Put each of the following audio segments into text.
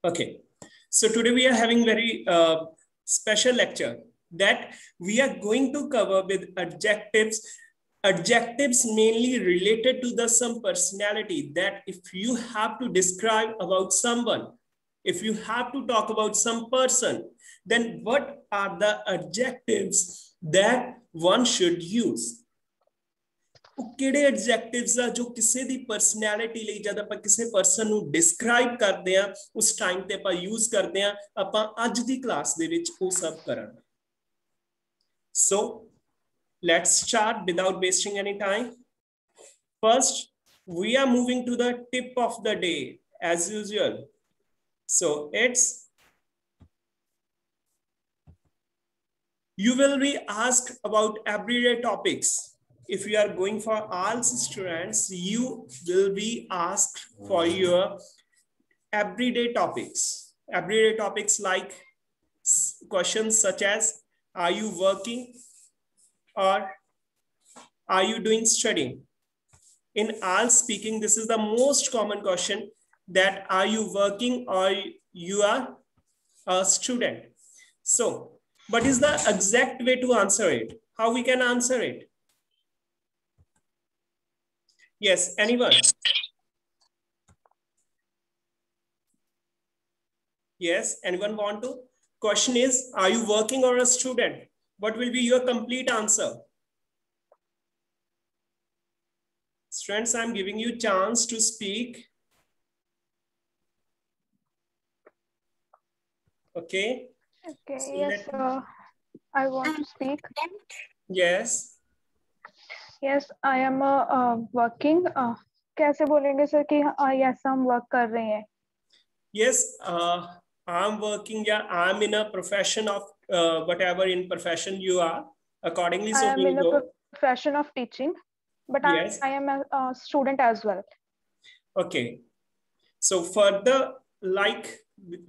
Okay, so today we are having very special lecture that we are going to cover with adjectives. Adjectives mainly related to the some personality, that if you have to describe about someone, if you have to talk about some person, then what are the adjectives that one should use? ਕਿਹੜੇ ਐਡਜੈਕਟਿਵਸ ਆ ਜੋ ਕਿਸੇ ਦੀ personality ਲਈ ਜਦ ਆਪਾਂ ਕਿਸੇ person ਨੂੰ describe ਕਰਦੇ ਆ ਉਸ ਟਾਈਮ ਤੇ ਆਪਾਂ ਯੂਜ਼ ਕਰਦੇ ਆ ਆਪਾਂ ਅੱਜ ਦੀ ਕਲਾਸ ਦੇ ਵਿੱਚ ਉਹ ਸਭ ਕਰਾਂਗੇ so let's start without wasting any time first we are moving to the tip of the day as usual. So it's you will be asked about everyday topics. If you are going for all students, you will be asked for your everyday topics. Everyday topics like questions such as, are you working or are you doing studying? In all speaking, this is the most common question, that are you working or you are a student? So what is the exact way to answer it? How we can answer it? Yes, anyone? Yes, anyone want to? Question is, are you working or a student? What will be your complete answer? Students, I'm giving you chance to speak. Okay. Okay, So yes, I want to speak. Yes. Yes, I am working. कैसे बोलेंगे sir कि yes हम work कर रहे हैं? Yes, I'm working. Yeah, I'm in a profession of whatever in profession you are. Accordingly, so I am in a go. profession of teaching, but Yes. I am a student as well. Okay. So further, like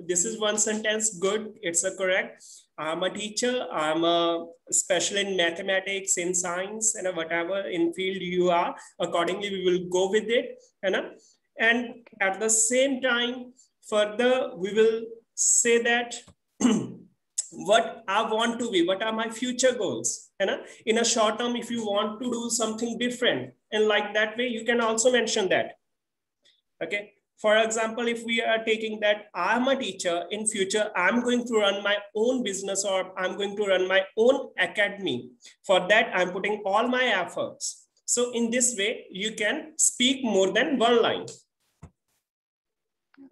this is one sentence, good, it's a correct. I'm a teacher, I'm a special in mathematics, in science, and whatever in field you are. Accordingly, we will go with it. And at the same time, further, we will say that what I want to be, what are my future goals. In a short term, if you want to do something different, and like that way, you can also mention that. Okay. For example, if we are taking that I'm a teacher, in future, I'm going to run my own business or I'm going to run my own academy. For that, I'm putting all my efforts. So in this way, you can speak more than one line.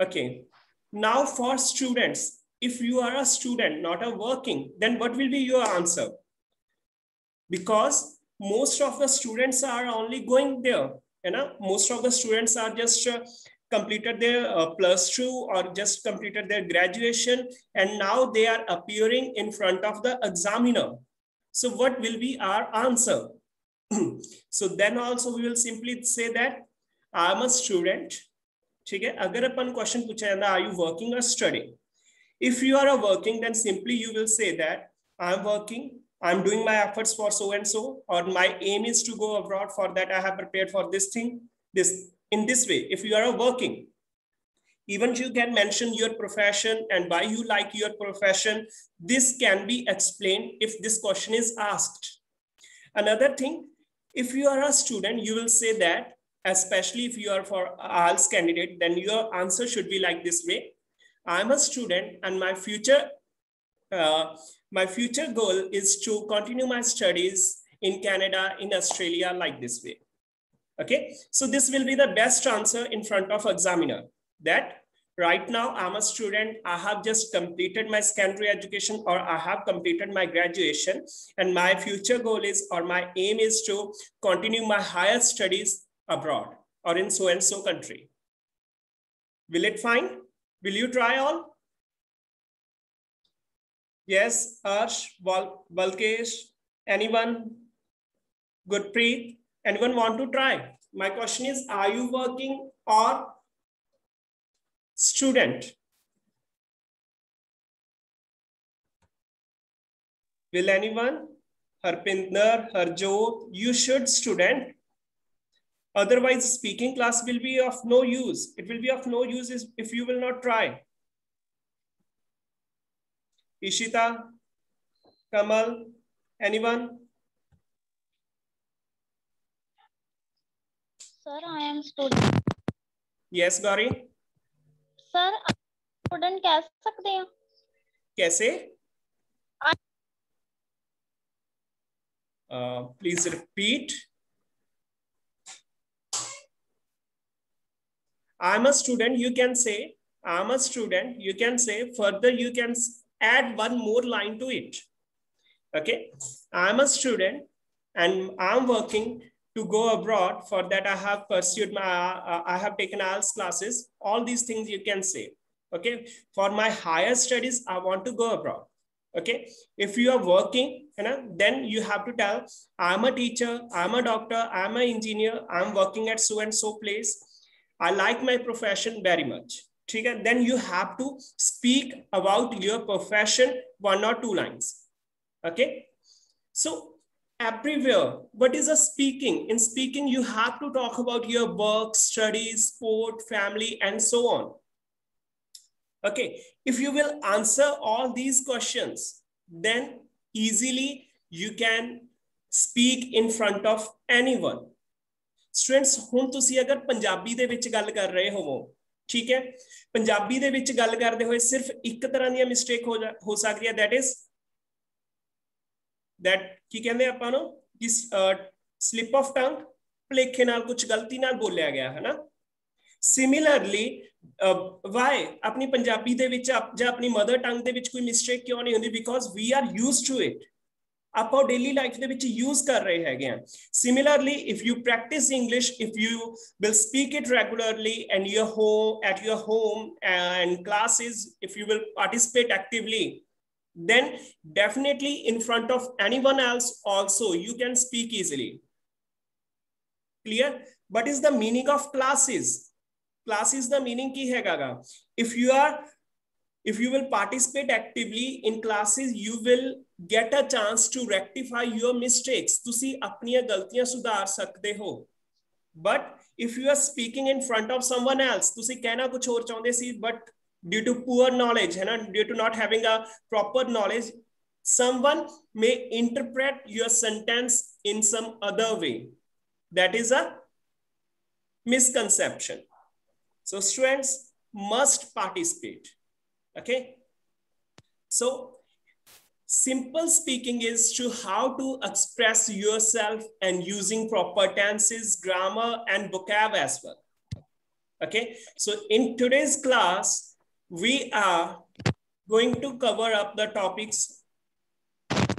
Okay. Now for students, if you are a student, not a working, then what will be your answer? Because most of the students are only going there. Most of the students are just completed their +2 or just completed their graduation, and now they are appearing in front of the examiner. So what will be our answer? So then also we will simply say that I'm a student. ठीक है, अगर अपन question पूछा जाता है, are you working or studying? If you are a working, then simply you will say that I'm working, I'm doing my efforts for so and so, or my aim is to go abroad. For that, I have prepared for this thing. In this way, if you are working, even you can mention your profession and why you like your profession. This can be explained if this question is asked. Another thing, if you are a student, you will say that, especially if you are for IELTS candidate, then your answer should be like this way. I'm a student and my future goal is to continue my studies in Canada, in Australia, like this way. Okay, so this will be the best answer in front of examiner, that right now I'm a student, I have just completed my secondary education or I have completed my graduation, and my future goal is, or my aim is to continue my higher studies abroad or in so and so country. Will it fine? Will you try all? Yes, Arsh, Balkesh, anyone? Gurpreet? Anyone want to try? My question is, are you working or student? Will anyone? Harpinder, Harjot, you should student. Otherwise, speaking class will be of no use. It will be of no use if you will not try. Ishita, Kamal, anyone? Sir, I am student. Yes, Gauri. Sir, student कह सकते हैं? कैसे? Please repeat. I'm a student. You can say I'm a student. You can say further. You can add one more line to it. Okay. I'm a student and I'm working to go abroad. For that, I have pursued my, I have taken IELTS classes. All these things you can say. Okay. For my higher studies, I want to go abroad. Okay. If you are working, then you have to tell, I'm a teacher, I'm a doctor, I'm an engineer, I'm working at so and so place. I like my profession very much. Okay. Then you have to speak about your profession, 1 or 2 lines. Okay. So everywhere, what is a speaking? In speaking, you have to talk about your work, studies, sport, family, and so on. Okay. If you will answer all these questions, then easily you can speak in front of anyone. Students, ਹੁਣ ਤੁਸੀਂ ਅਗਰ ਪੰਜਾਬੀ ਦੇ ਵਿੱਚ ਗੱਲ ਕਰ ਰਹੇ ਹੋਵੋ, ਠੀਕ ਹੈ, ਪੰਜਾਬੀ ਦੇ ਵਿੱਚ ਗੱਲ ਕਰਦੇ ਹੋਏ ਸਿਰਫ ਇੱਕ ਤਰ੍ਹਾਂ ਦੀ ਮਿਸਟੇਕ ਹੋ ਸਕਦੀ ਹੈ, that is that ਕੀ ਕਹਿੰਦੇ ਆਪਾਂ ਨੂੰ ਕਿ slip of tongue, ਭੁਲੇਖੇ ਨਾਲ ਕੁਝ ਗਲਤੀ ਨਾਲ ਬੋਲਿਆ ਗਿਆ ਹੈ ਨਾ। Similarly, why ਆਪਣੀ ਪੰਜਾਬੀ ਦੇ ਵਿੱਚ ਜਾਂ ਆਪਣੀ ਮਦਰ ਟੰਗ ਦੇ ਵਿੱਚ ਕੋਈ ਮਿਸਟੇਕ ਕਿਉਂ ਨਹੀਂ ਹੁੰਦੀ? Because we are used to it. ਆਪਾਂ ਡੇਲੀ ਲਾਈਫ ਦੇ ਵਿੱਚ ਯੂਜ਼ ਕਰ ਰਹੇ ਹੈਗੇ ਆ। Similarly, if you practice English, if you will speak it regularly and at your home and classes, if you will participate actively, then definitely in front of anyone else also you can speak easily. Clear? What is the meaning of classes? Classes the meaning ki hai gaga. If you will participate actively in classes, you will get a chance to rectify your mistakes. तुसी अपनी गलतियां सुधार सकते हो. But if you are speaking in front of someone else, तुसी कहना कुछ और चाहते सी, but due to poor knowledge, है ना, due to not having a proper knowledge, someone may interpret your sentence in some other way. That is a misconception. So students must participate. Okay. So simple speaking is to how to express yourself and using proper tenses, grammar, and vocab as well. Okay. So in today's class, we are going to cover up the topics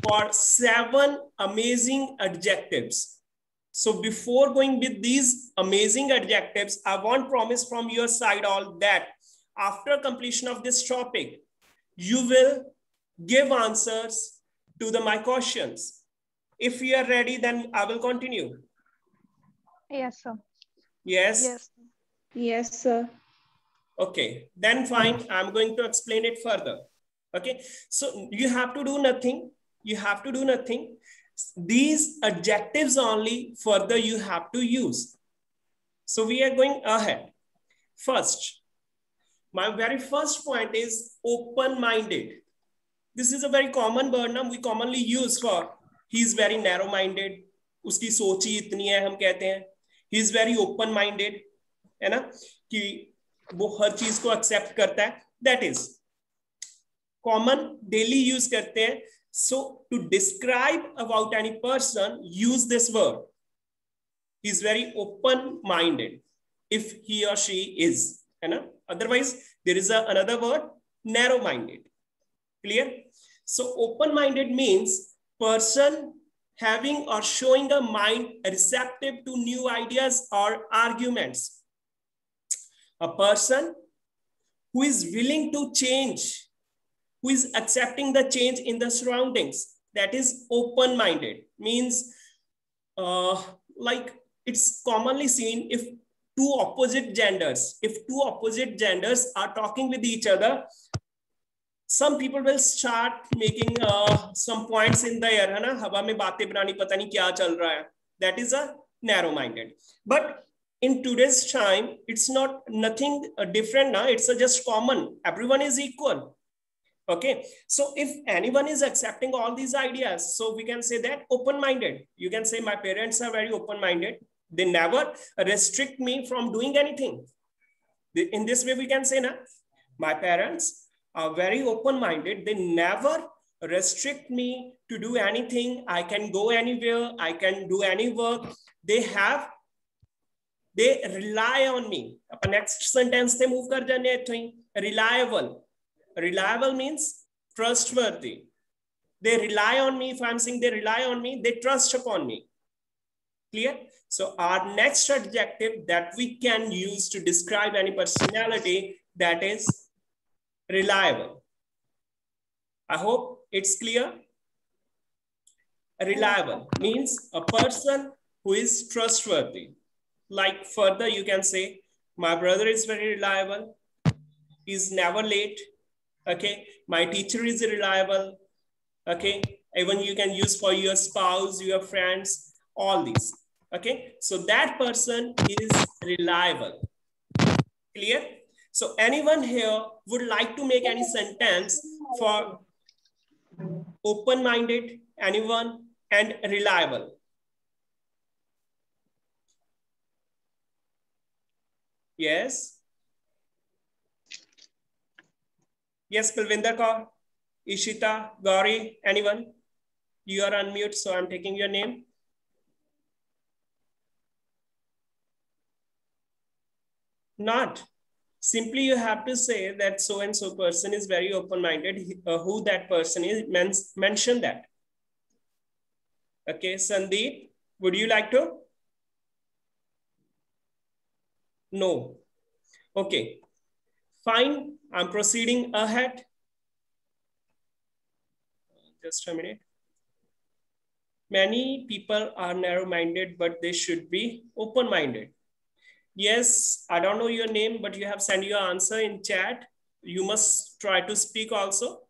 for 7 amazing adjectives. So before going with these amazing adjectives, I want promise from your side all that after completion of this topic, you will give answers to my questions. If you are ready, then I will continue. Yes, sir. Yes? Yes. Yes, sir. Okay, then fine. I'm going to explain it further. Okay, so you have to do nothing. You have to do nothing. These adjectives only further you have to use. So we are going ahead. First, my very first point is open-minded. This is a very common word now we commonly use for he is very narrow-minded. Uski soch hi itni hai, hum kehte hain. He is very open-minded, है ना, कि वो हर चीज को accept करता है. That is common daily use करते हैं. So to describe about any person, use this word. He is very open-minded. If he or she is, है ना. Otherwise, there is another word, narrow-minded. Clear? So open-minded means person having or showing a mind receptive to new ideas or arguments. A person who is willing to change, who is accepting the change in the surroundings. That is open-minded. Means like it's commonly seen if two opposite genders are talking with each other, some people will start making some points in the air, है ना, हवा में बातें बनानी, पता नहीं क्या चल रहा है. That is a narrow-minded. But in today's time, it's not nothing different now. It's just common. Everyone is equal. Okay, so if anyone is accepting all these ideas, so we can say that open-minded. You can say my parents are very open-minded. They never restrict me from doing anything. In this way, we can say, na, my parents are very open-minded. They never restrict me to do anything. I can go anywhere. I can do any work. They rely on me. Next sentence they move kar jane reliable. Reliable means trustworthy. They rely on me. If I'm saying they rely on me, they trust upon me. Clear? So our next adjective that we can use to describe any personality, that is reliable. I hope it's clear. Reliable means a person who is trustworthy. Like further, you can say, my brother is very reliable. He's never late. Okay, my teacher is reliable. Okay, even you can use for your spouse, your friends, all these. Okay, so that person is reliable. Clear? So anyone here would like to make any sentence for open-minded, anyone, and reliable? Yes. Yes, Palvinder Kaur, Ishita, Gauri, anyone? You are unmute, so I'm taking your name. Not. Simply you have to say that so-and-so person is very open-minded. Who that person is, mention that. Okay, Sandeep, would you like to? No. Okay, fine. I'm proceeding ahead. Just a minute. Many people are narrow-minded, but they should be open-minded. Yes, I don't know your name, but you have sent your answer in chat. You must try to speak also.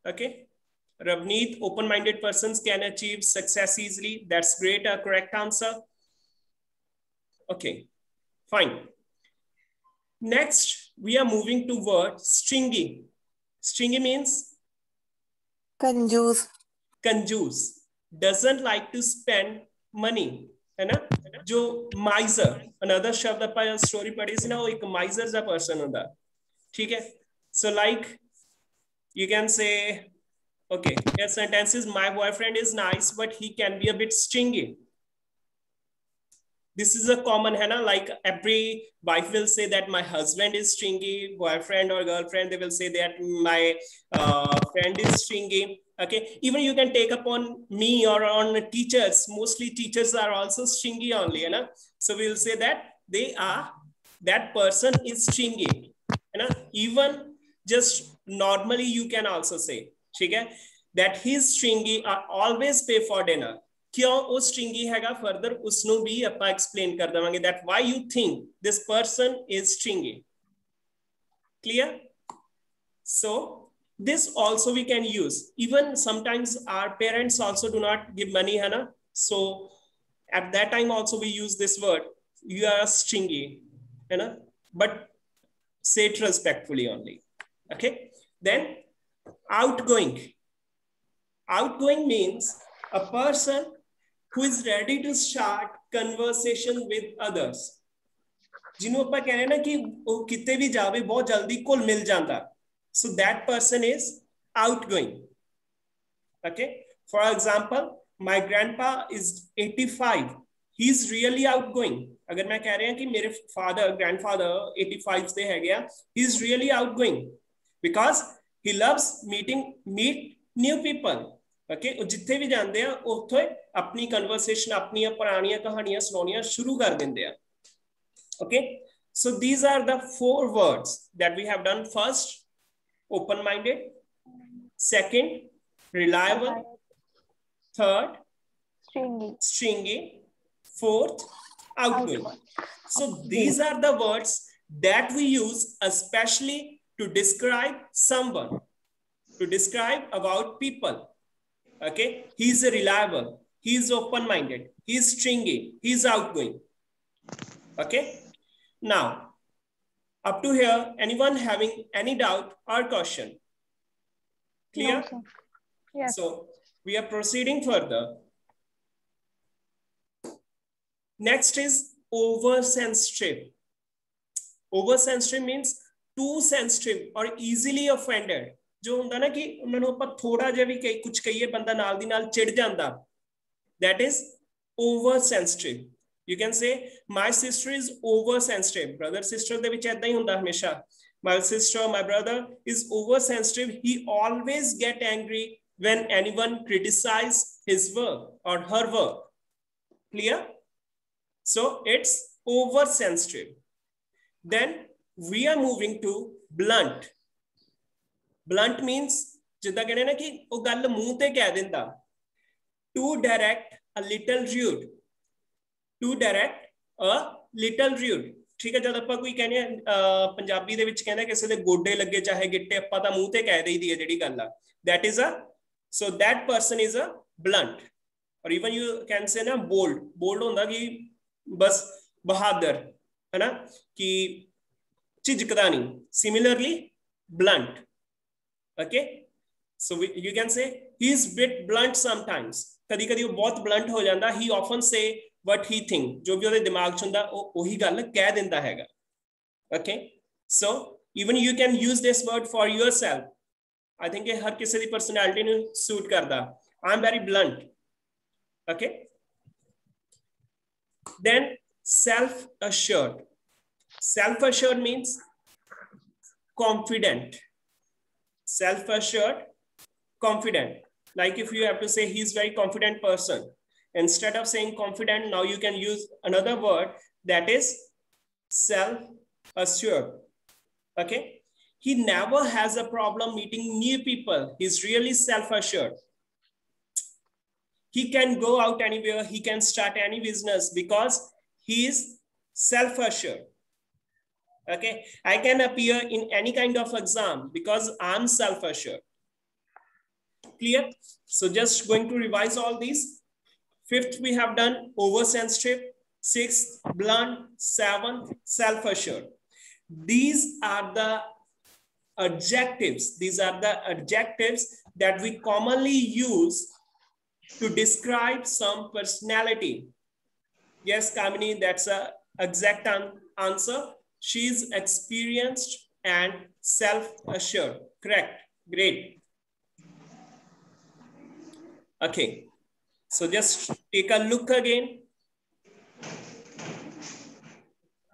Okay. Ravneet, open-minded persons can achieve success easily. That's great, a correct answer. Okay, fine. Next, we are moving to word stringy. Stringy means? Conjuse. Conjuse. Doesn't like to spend money. है ना? जो miser, another शब्द अपन story पढ़ी सी ना, वो एक miser सा person होता. ठीक है? So like, you can say, okay, your sentence is, my boyfriend is nice, but he can be a bit stingy. This is a common, है ना? Like every wife will say that my husband is stingy, boyfriend or girlfriend, they will say that my friend is stingy. Okay, even you can take upon me or on teachers. Mostly teachers are also stingy only, you know? So we'll say that that person is stingy. You know? Even just normally you can also say, okay, that he's stingy, always pay for dinner. क्यों वो stringy हैगा, further उसनो भी अपा explain कर देवांगे that why you think this person is stringy. Clear? So this also we can use. Even sometimes our parents also do not give money, है ना? So at that time also we use this word. You are stringy, है ना? But say it respectfully only. Okay. Then outgoing. Outgoing means a person who is ready to start conversation with others. जिन्हों पर कह रहे हैं ना कि वो कितने भी जावे बहुत जल्दी कोल मिल जाता. So that person is outgoing. Okay. For example, my grandpa is 85. He's really outgoing. अगर मैं कह रहे हैं कि मेरे grandfather 85 से है गया, he's really outgoing because he loves meet new people. Okay, जिथे भी जाते हैं उथे अपनी कन्वर्सेशन अपनी पुरानियां कहानियां सुनानियां शुरू कर देंगे हैं. Okay, so these are the 4 words that we have done. First, open-minded. Second, reliable. Third, stringy. Fourth, outgoing. So these are the words that we use especially to describe someone, to describe about people. Okay, he's reliable, he's open-minded, he's stringy, he's outgoing. Okay, now up to here, anyone having any doubt or question? Clear? No, sir. Yes. So we are proceeding further. Next is oversensitive. Oversensitive means too sensitive or easily offended. जो ਹੁੰਦਾ ना कि ਉਹਨਾਂ ਨੂੰ ਆਪਾਂ ਥੋੜਾ ਜਿਹਾ ਵੀ ਕੁਝ ਕਹੀਏ ਬੰਦਾ ਨਾਲ ਦੀ ਨਾਲ ਚਿੜ ਜਾਂਦਾ. That is oversensitive. You can say my sister is oversensitive. Brother sister ਦੇ ਵਿੱਚ ਏਦਾਂ ਹੀ ਹੁੰਦਾ ਹਮੇਸ਼ਾ. My sister, my brother is oversensitive. He always get angry when anyone criticize his work or her work. Clear? So it's oversensitive. Then we are moving to blunt. Blunt means ਜਿੱਦਾਂ ਕਹਿੰਦੇ ਨਾ ਕਿ ਉਹ ਗੱਲ ਮੂੰਹ ਤੇ ਕਹਿ ਦਿੰਦਾ. Too direct, a little rude. Too direct, a little rude. ਠੀਕ ਹੈ, ਜਦ ਆਪਾਂ ਕੋਈ ਕਹਿੰਦੇ ਆ ਪੰਜਾਬੀ ਦੇ ਵਿੱਚ ਕਹਿੰਦਾ ਕਿਸੇ ਦੇ ਗੋਡੇ ਲੱਗੇ ਚਾਹੇ ਗਿੱਟੇ, ਆਪਾਂ ਤਾਂ ਮੂੰਹ ਤੇ ਕਹਿ ਦੇਈਦੀ ਹੈ ਜਿਹੜੀ ਗੱਲ ਆ. That is a, so that person is a blunt. Or even you can say na bold. Bold ਹੁੰਦਾ ਕਿ ਬਸ ਬਹਾਦਰ ਹੈ ਨਾ, ਕਿ ਝਿਜਕਦਾ ਨਹੀਂ. Similarly, blunt. Okay, so you can say he is bit blunt sometimes. कदी कदी वो बहुत blunt हो जाता. He often say what he think. जो भी ਉਹਦੇ ਦਿਮਾਗ 'ਚ ਹੁੰਦਾ ਉਹ ਉਹੀ ਗੱਲ ਕਹਿ ਦਿੰਦਾ ਹੈਗਾ. Okay, so even you can use this word for yourself. I think ਇਹ ਹਰ ਕਿਸੇ ਦੀ personality ਨੂੰ suit ਕਰਦਾ. I'm very blunt. Okay, then self-assured. Self-assured means confident. Self-assured, confident. Like if you have to say he's very confident person, instead of saying confident, now you can use another word that is self-assured. Okay, he never has a problem meeting new people. He's really self-assured. He can go out anywhere, he can start any business because he is self-assured. Okay, I can appear in any kind of exam because I'm self-assured. Clear? So just going to revise all these. Fifth, we have done oversensitive. Sixth, blunt. Seventh, self-assured. These are the adjectives. These are the adjectives that we commonly use to describe some personality. Yes, Kamini, that's an exact answer. She's experienced and self-assured. Correct. Great. Okay. So just take a look again.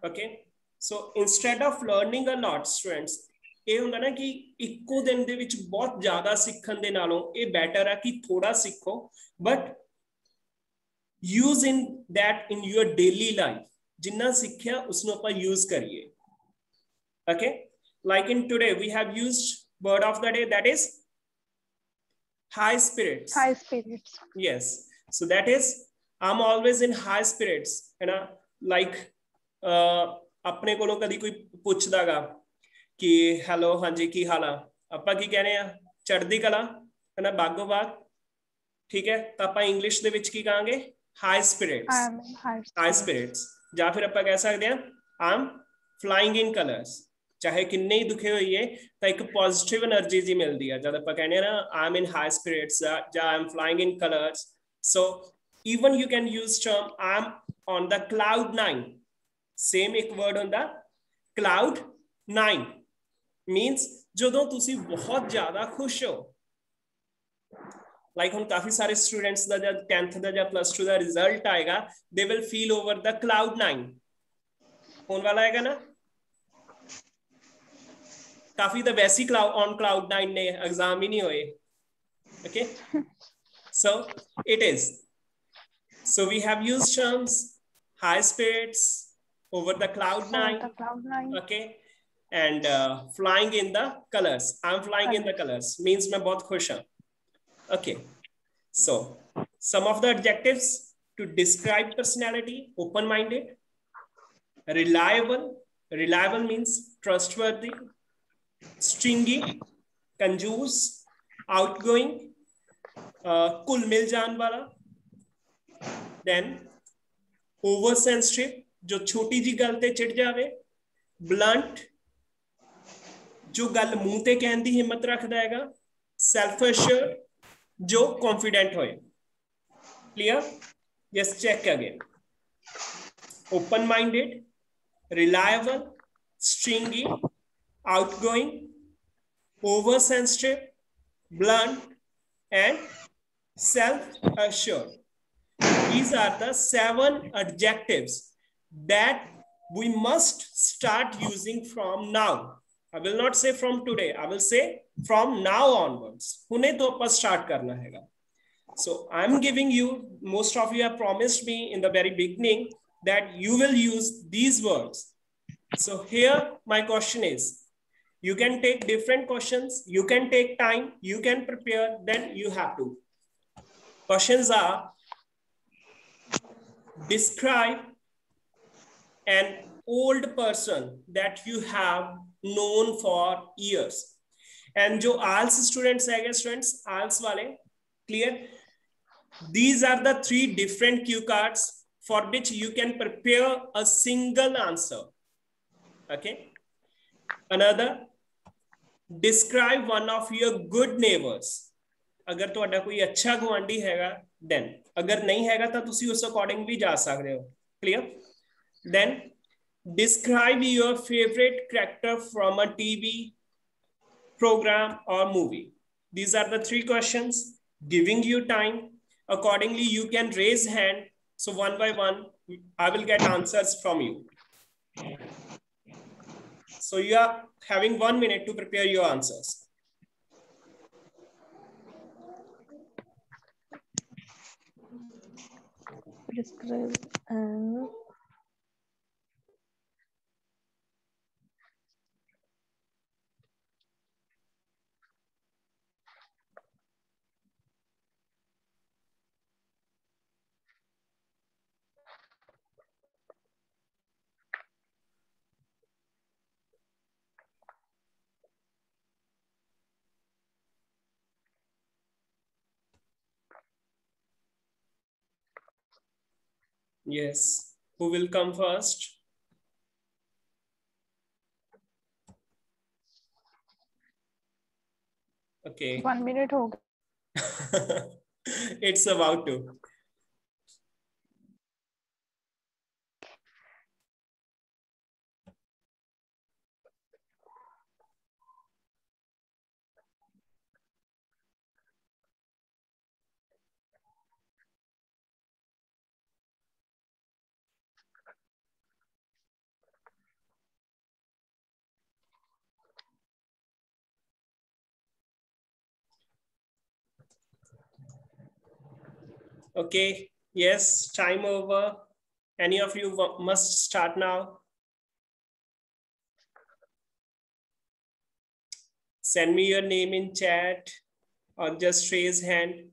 Okay. So instead of learning a lot, students, ਇਹ ਹੁੰਦਾ ਨਾ ਕਿ ਇੱਕੋ ਦਿਨ ਦੇ ਵਿੱਚ ਬਹੁਤ ਜ਼ਿਆਦਾ ਸਿੱਖਣ ਦੇ ਨਾਲੋਂ ਇਹ ਬੈਟਰ ਹੈ ਕਿ ਥੋੜਾ ਸਿੱਖੋ, but use in that in your daily life. ਜਿੰਨਾ ਸਿੱਖਿਆ ਉਸਨੂੰ ਆਪਾਂ use ਕਰੀਏ. Okay, like in today we have used word of the day, that is high spirits. High spirits. Yes, so that is I'm always in high spirits. है ना, like अपने कोलों कदी कोई पुछदागा कि हेलो हाँ जी की हाल आ, ਆਪਾਂ ਕੀ ਕਹਿੰਦੇ ਆ, ਚੜ੍ਹਦੀ ਕਲਾ ਹੈ ਨਾ, ਬਾਗੋ ਬਾਗ. ਠੀਕ ਹੈ, ਤਾਂ ਆਪਾਂ ਇੰਗਲਿਸ਼ ਦੇ ਵਿੱਚ ਕੀ ਕਹਾਂਗੇ, ਹਾਈ ਸਪਿਰਿਟਸ. High spirits. ਜਾਂ ਫਿਰ ਆਪਾਂ ਕਹਿ ਸਕਦੇ ਆ ਆਮ ਫਲਾਈਂਗ ਇਨ ਕਲਰਸ. ਚਾਹੇ ਕਿੰਨੇ ਹੀ ਦੁਖੇ ਹੋਈਏ ਤਾਂ ਇੱਕ ਪੋਜ਼ਿਟਿਵ એનર્ਜੀ ਜੀ ਮਿਲਦੀ ਆ ਜਦ ਆਪਾਂ ਕਹਿੰਦੇ ਆ ਨਾ ਆਮ ਇਨ ਹਾਈ ਸਪਿਰਿਟਸ ਜਾਂ ਆਮ flying in colours. So even you can use term I'm on the cloud 9. Same एक word ਹੁੰਦਾ cloud 9 means ਜਦੋਂ ਤੁਸੀਂ ਬਹੁਤ ਜ਼ਿਆਦਾ ਖੁਸ਼ ਹੋ. like ਹੁਣ ਕਾਫੀ ਸਾਰੇ ਸਟੂਡੈਂਟਸ ਦਾ ਜਦ 10th ਦਾ ਜਾਂ plus 2 ਦਾ ਰਿਜ਼ਲਟ ਆਏਗਾ they will feel over the cloud 9 ਹੋਣ ਵਾਲਾ ਹੈਗਾ ਨਾ. ਕਾਫੀ ਤਾਂ ਵੈਸੀ on cloud 9 ਨੇ ਐਗਜ਼ਾਮ ਹੀ ਨਹੀਂ ਹੋਏ. Okay, so it is. So we have used terms high spirits, over the cloud 9, okay, and flying in the colors. I'm flying in the colors means मैं बहुत खुश हूँ. Okay, so some of the adjectives to describe personality: open-minded, reliable. Reliable means trustworthy. Stringy, कंजूस, outgoing, कुल मिल जान वाला. Then oversensitive, जो छोटी जी गल ते चिढ़ जावे. Blunt, जो गल मुंह ते कहन दी हिम्मत रखदा हैगा. self assured, जो confident होए. Clear? Just check again. Open minded, reliable, stringy, outgoing, oversensitive, blunt, and self-assured. These are the 7 adjectives that we must start using from now. I will not say from today. I will say from now onwards. उन्हें तो अपन start करना हैगा. So I'm giving you, most of you have promised me in the very beginning that you will use these words. So here my question is, you can take different questions, you can take time, you can prepare, then you have to. Questions are, describe an old person that you have known for years. And जो IELTS students है students, IELTS वाले, clear? These are the 3 different cue cards for which you can prepare a single answer. Okay. Another, describe one of your good neighbors. अगर ਤੁਹਾਡਾ ਕੋਈ ਅੱਛਾ ਗੁਆਂਢੀ ਹੈਗਾ, then अगर नहीं हैगा ਤਾਂ ਤੁਸੀਂ ਉਸ according ਵੀ ਜਾ ਸਕਦੇ ਹੋ. Clear? Then describe your favorite character from a TV program or movie. These are the 3 questions, giving you time. Accordingly, you can raise hand. So one by one, I will get answers from you. So you are having 1 minute to prepare your answers. Describe and Yes. Who will come first? Okay. 1 minute हो गया. It's about to. Okay, yes, time over. Any of you must start now. Send me your name in chat or just raise hand.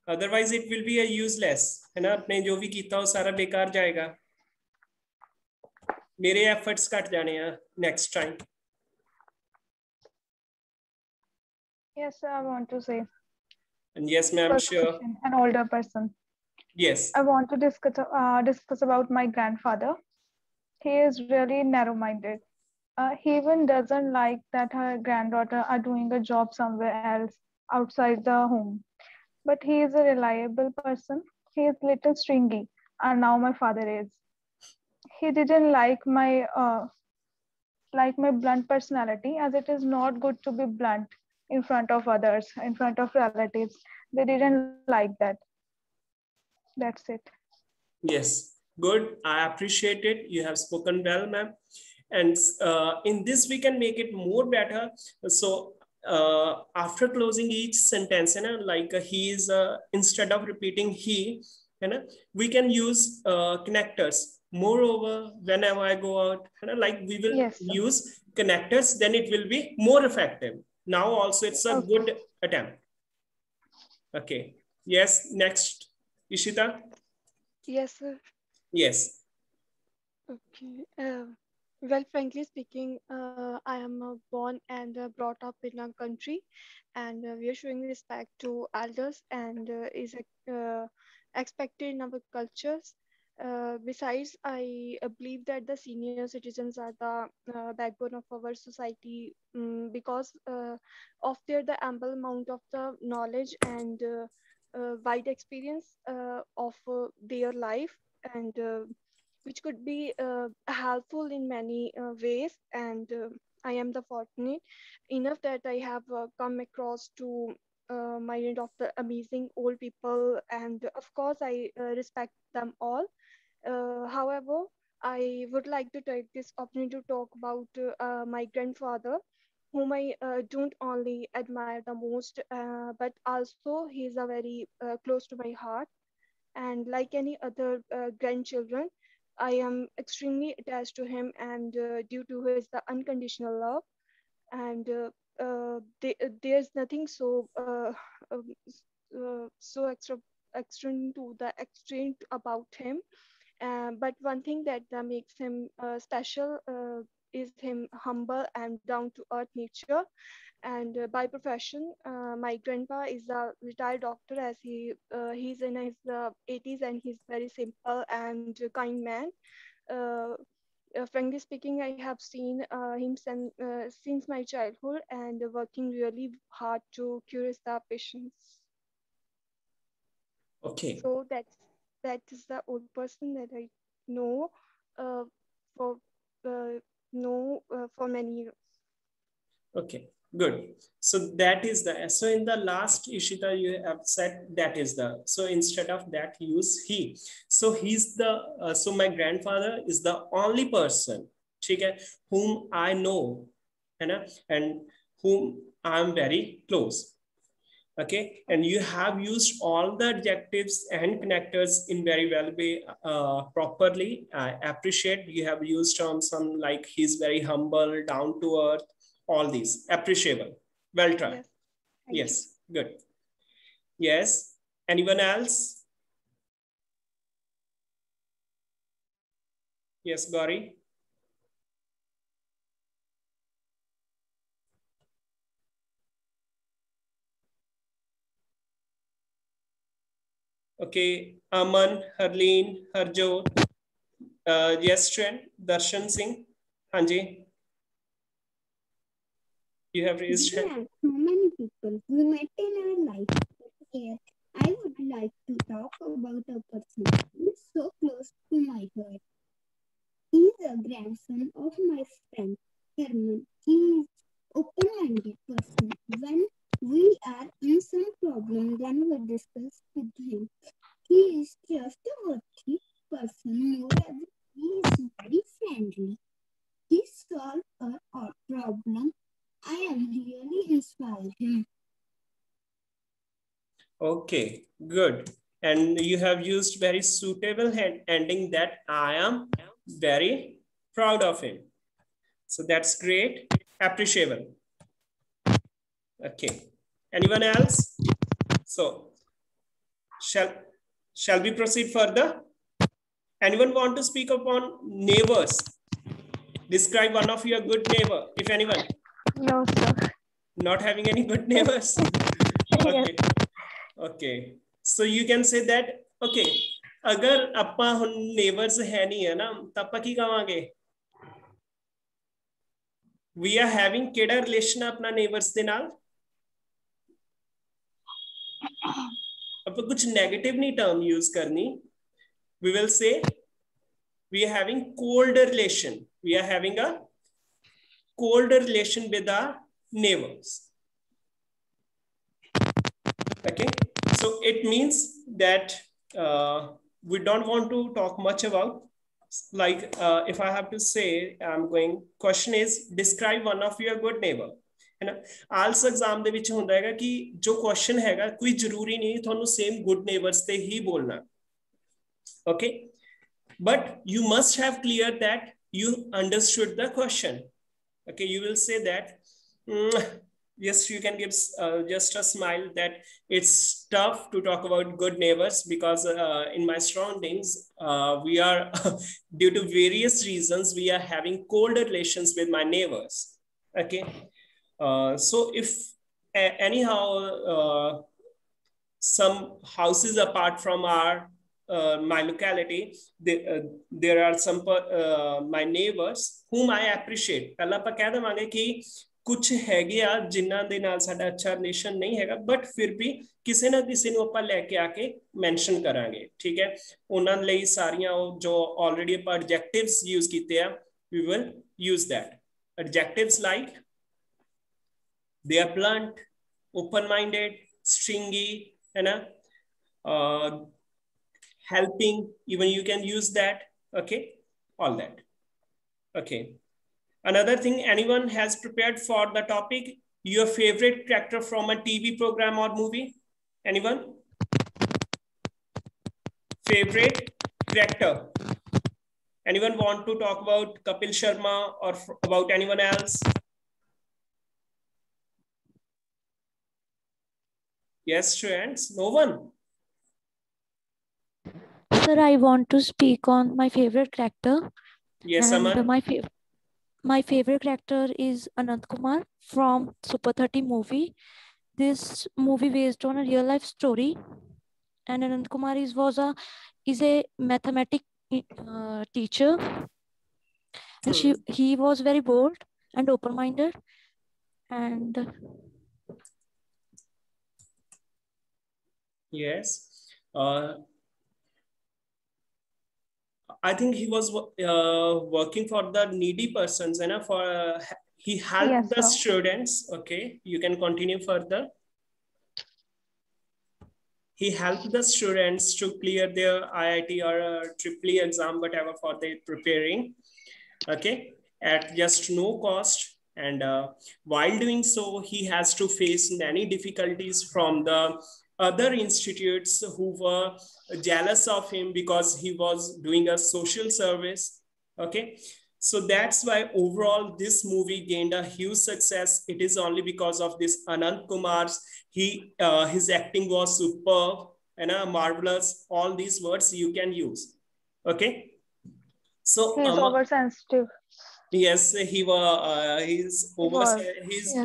Otherwise, it will be a useless. है ना, अपने जो भी कीता हो सारा बेकार जाएगा. मेरे efforts कट जाने हैं next time. Yes, I want to say. And yes, ma'am, First sure. question, an older person. Yes. I want to discuss about my grandfather. He is really narrow-minded. He even doesn't like that her granddaughter are doing a job somewhere else outside the home. But he is a reliable person. He is little stringy, and now my father is. He didn't like my blunt personality, as it is not good to be blunt in front of others, in front of relatives. They didn't like that. That's it. Yes, good. I appreciate it. You have spoken well, ma'am. And in this, we can make it more better. So after closing each sentence, you know, like he is, instead of repeating he, you know, we can use connectors. Moreover, whenever I go out, you know, like we will Yes, sir. use connectors, then it will be more effective. Now also it's a good attempt. Okay. Yes, next, Ishita. Yes, sir. Yes. Okay. Well, frankly speaking, I am born and brought up in a country, and we are showing respect to elders and is expected in our cultures. Besides, I believe that the senior citizens are the backbone of our society, because of the ample amount of the knowledge and wide experience of their life, and which could be helpful in many ways. And I am the fortunate enough that I have come across to mind of the amazing old people, and of course I respect them all. However, I would like to take this opportunity to talk about my grandfather, whom I don't only admire the most, but also he's a very close to my heart. And like any other grandchildren, I am extremely attached to him, and due to his the unconditional love, and there's nothing so so extreme to the extreme about him. But one thing that makes him special is him humble and down to earth nature. And by profession, my grandpa is a retired doctor, as he's in his 80s, and he's very simple and kind man. Uh, Frankly speaking, I have seen him since my childhood, and working really hard to cure the patients. Okay. So that is the old person that I know uh, for for many years. Okay, good. So that is the, so in the last Ishita, you have said that is the, so instead of that, use he. So he's the, so my grandfather is the only person, okay, whom I know, and whom I'm very close. Okay, and you have used all the adjectives and connectors in very well way, properly. I appreciate you have used terms some like he's very humble, down to earth, all these appreciable. Well tried. Yes, Yes, good. Yes, anyone else? Yes, Gauri. Okay, Aman, Harleen, Harjot, yes, Trent, Darshan Singh, Hanji, you have raised We hand. are so many people we met in our life. Here, I would like to talk about a person who is so close to my heart. He is a grandson of my friend Herman. He is open-minded person. When we are in some problem, then we discuss with him. He is trustworthy person. Moreover, he is very friendly. He solves our problem. I am really inspired him. Okay, good. And you have used very suitable ending that I am very proud of him. So that's great, appreciable. Okay, anyone else? So shall we proceed further? Anyone want to speak upon neighbors? Describe one of your good neighbor, if anyone. No, sir. Not having any good neighbors? Okay. Okay. So you can say that, okay, अगर अपा हुन neighbors है नहीं है ना, तो अपा की कहांगे? We are having केड़ा relation अपना neighbors दे नाल? अपा कुछ negative नहीं term use करनी. We will say we are having colder relation. We are having a colder relation with our neighbors. Okay, so it means that we don't want to talk much about, like if I have to say, I'm going, question is describe one of your good neighbor. है ना, आल्स exam ਦੇ ਵਿੱਚ ਹੁੰਦਾ ਹੈਗਾ ਕਿ ਜੋ question ਹੈਗਾ ਕੋਈ ਜ਼ਰੂਰੀ ਨਹੀਂ ਤੁਹਾਨੂੰ ਸੇਮ ਗੁੱਡ ਨੇਬਰਸ ਤੇ ਹੀ ਬੋਲਣਾ. Okay, but you must have clear that you understood the question. Okay, you will say that yes, you can give just a smile that it's tough to talk about good neighbors because in my surroundings we are due to various reasons we are having colder relations with my neighbors. Okay, so if anyhow some houses apart from our my locality, there are some my neighbors whom I appreciate. पहला ਆਪਾਂ ਕਹਿ ਦਵਾਂਗੇ ਕਿ कुछ हैगे आ जिन्हां दे नाल साडा अच्छा रिलेशन नहीं हैगा, बट फिर भी किसी ना किसी ਨੂੰ ਆਪਾਂ ਲੈ ਕੇ ਆ ਕੇ ਮੈਂਸ਼ਨ ਕਰਾਂਗੇ, ਠੀਕ ਹੈ। ਉਹਨਾਂ ਲਈ ਸਾਰੀਆਂ ਜੋ ਆਲਰੇਡੀ ਆਪਾਂ ਐਡਜੈਕਟਿਵਸ ਯੂਜ਼ ਕੀਤੇ ਆ, we will use that. Adjectives like they are blunt, open-minded, stringy, and helping, even you can use that. Okay, all that. Okay, another thing, anyone has prepared for the topic your favorite character from a TV program or movie? Anyone? Favorite character? Anyone want to talk about Kapil Sharma or about anyone else? Yes, students, no one? Sir, I want to speak on my favorite character. Yes, And Aman. my favorite character is Anant Kumar from Super 30 movie. This movie based on a real life story. And Anant Kumar is a mathematics teacher. And he was very bold and open-minded. And yes, I think he was working for the needy persons, and for he helped the students. Okay, you can continue further. He helped the students to clear their IIT or EEE exam, whatever for they preparing. Okay, at just no cost. And while doing so, he has to face many difficulties from the other institutes who were jealous of him because he was doing a social service. Okay, so that's why overall this movie gained a huge success. It is only because of this Anant Kumar's, his acting was superb and marvelous. All these words you can use. Okay, so he's oversensitive. Yes, he's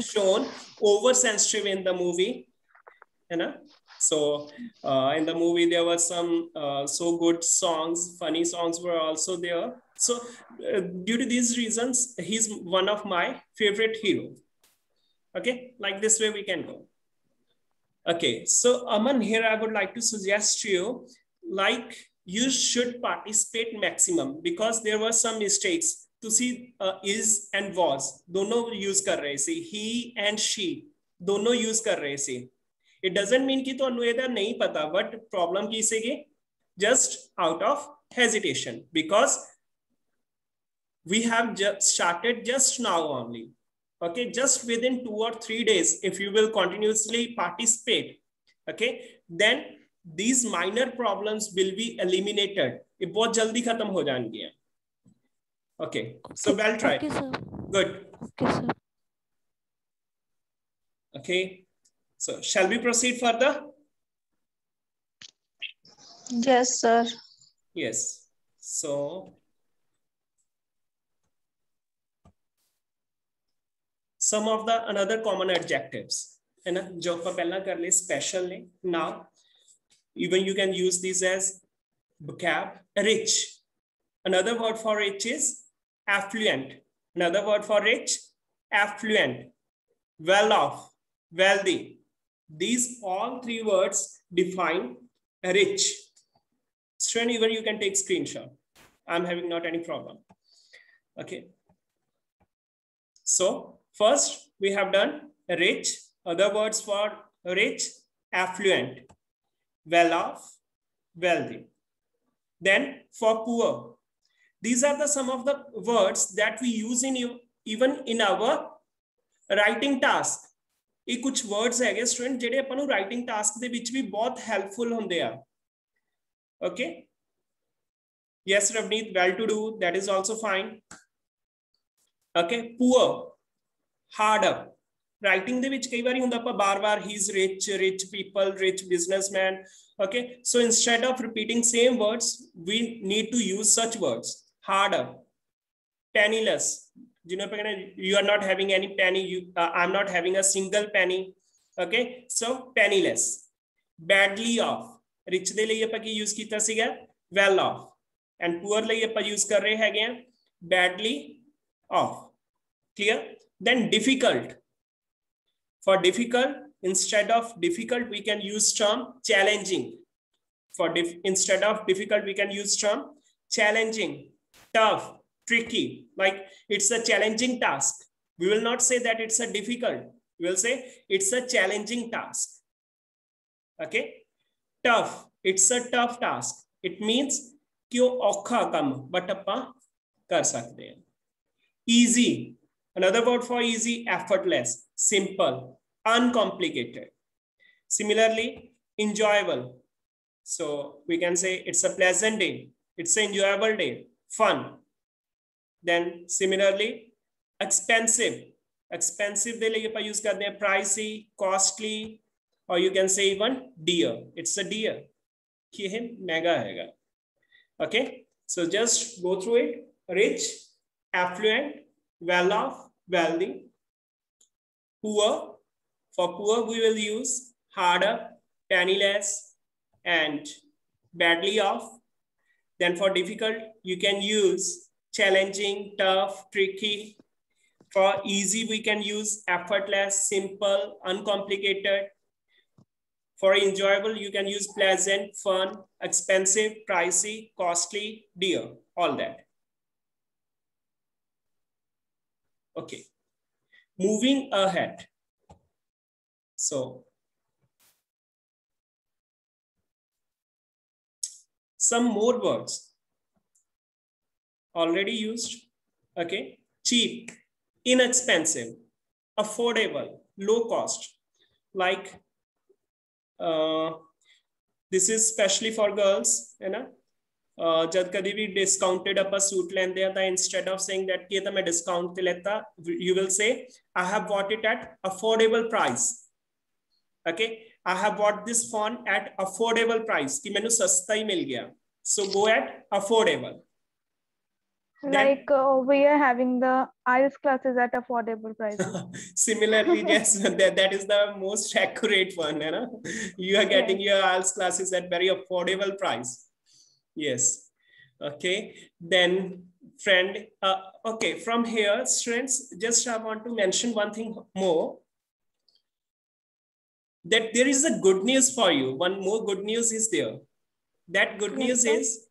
shown oversensitive in the movie, you know. So in the movie there were some so good songs, funny songs were also there. So due to these reasons, he's one of my favorite hero. Okay, like this way we can go. Okay, so Aman, here I would like to suggest to you, like you should participate maximum because there were some mistakes. To see is and was दोनों use कर रहे थे, he and she दोनों use कर रहे थे. It doesn't mean कि तो अनुवेदा नहीं पता, but problem की से just out of hesitation because we have just started just now only. Okay, just within 2 or 3 days, if you will continuously participate, okay, then these minor problems will be eliminated. ये बहुत जल्दी खत्म हो जाएंगे. Okay, so well tried. Okay, sir. Good. Okay, sir. Okay, so shall we proceed further? Yes, sir. Yes. So some of the another common adjectives, है ना, जो अपन पहला कर ले special ने. Now, even you can use these as vocab. Rich. Another word for rich is affluent. Another word for rich, affluent. Well off, wealthy. These all three words define rich. Student, even you can take screenshot. I'm having not any problem. Okay. So first we have done rich. Other words for rich, affluent, well off, wealthy. Then for poor, these are the some of the words that we use in even in our writing task. ये कुछ words है student जेडे अपन नु writing task दे विच भी बहुत helpful होंदे आ. Okay. Yes, Ravneet, well to do. That is also fine. Okay. Poor, hard up. Writing दे विच कई बारी होंदा पा बार-बार he's rich, rich people, rich businessman. Okay. So instead of repeating same words, we need to use such words. Hard up, penniless. You know, you are not having any penny. I'm not having a single penny. Okay, so penniless. Badly off. Rich they लिए ਆਪਾਂ ਕੀ use ਕੀਤਾ ਸੀਗਾ well off and poor ਲਈ ਆਪਾਂ use कर रहे हैं badly off. Clear? Then difficult. For difficult, instead of difficult we can use term challenging. For instead of difficult we can use term challenging, tough, tricky. Like it's a challenging task. We will not say that it's a difficult. We will say it's a challenging task. Okay? Tough. It's a tough task. It means कि वो औखा काम but अपा कर सकते हैं. Easy. Another word for easy, effortless, simple, uncomplicated. Similarly, enjoyable. So we can say it's a pleasant day. It's an enjoyable day. Fun. Then similarly, expensive. Expensive de liye pa use karte hain pricey, costly, or you can say even dear. It's a dear. Ki hai mega हैगा. Okay, so just go through it. Rich, affluent, well off, wealthy. Poor. For poor we will use harder, penniless, and badly off. Then for difficult you can use challenging, tough, tricky. For easy we can use effortless, simple, uncomplicated. For enjoyable, you can use pleasant, fun, expensive, pricey, costly, dear, all that. Okay, moving ahead. So, some more words already used. Okay, cheap, inexpensive, affordable, low cost, like this is especially for girls, है ना? जब कभी भी discounted अपा suit लेंदे हैं, तो instead of saying that कि ये तो मैं discount पे लेता, you will say I have bought it at affordable price. Okay, I have bought this phone at affordable price. कि मैंने सस्ता ही मिल गया. So go at affordable. Like we are having the IELTS classes at affordable prices. Similarly, yes, that is the most accurate one. You know? You are getting your IELTS classes at very affordable price. Yes. Okay. Then, friend. Okay. From here, students, just I want to mention one thing more. That there is a good news for you. One more good news is there. That good news is.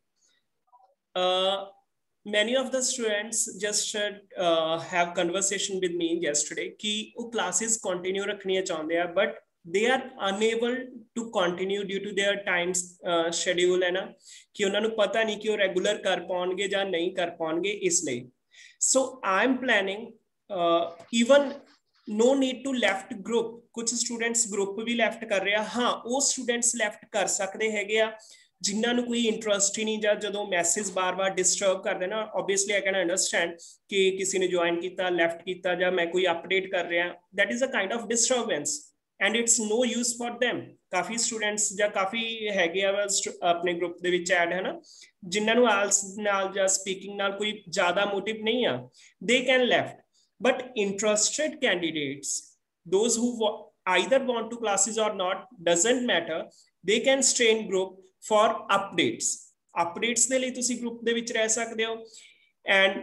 Many of the students just have conversation with me yesterday कि वो classes continue रखनी चाहते हैं, but they are unable to continue due to their time schedule है ना, कि उन्होंने पता नहीं कि वो regular कर पाएंगे या नहीं कर पाएंगे इसलिए. So I'm planning even no need to left group. कुछ students group भी left कर रहे हैं. हाँ, वो students left कर सकते हैं क्या? जिन्होंने कोई इंटरेस्ट ही नहीं जा जो मैसेज बार बार डिस्टर्ब कर देना. ऑब्वियसली आई कैन अंडरस्टैंड कि किसी ने ज्वाइन किया, लेफ्ट किया, या मैं कोई अपडेट कर रहा, that is a kind of disturbance and it's no use for them. काफी स्टूडेंट्स या काफी हैगे अपने ग्रुप दे विच ऐड है ना, जिन्होंने आल्स नाल या स्पीकिंग नाल कोई ज्यादा मोटिव नहीं है, they can left. But interested candidates, those who either want to classes or not, doesn't matter, they can stay in group for updates. Updates ਦੇ ਲਈ ਤੁਸੀਂ group ਦੇ ਵਿੱਚ ਰਹਿ ਸਕਦੇ ਹੋ. And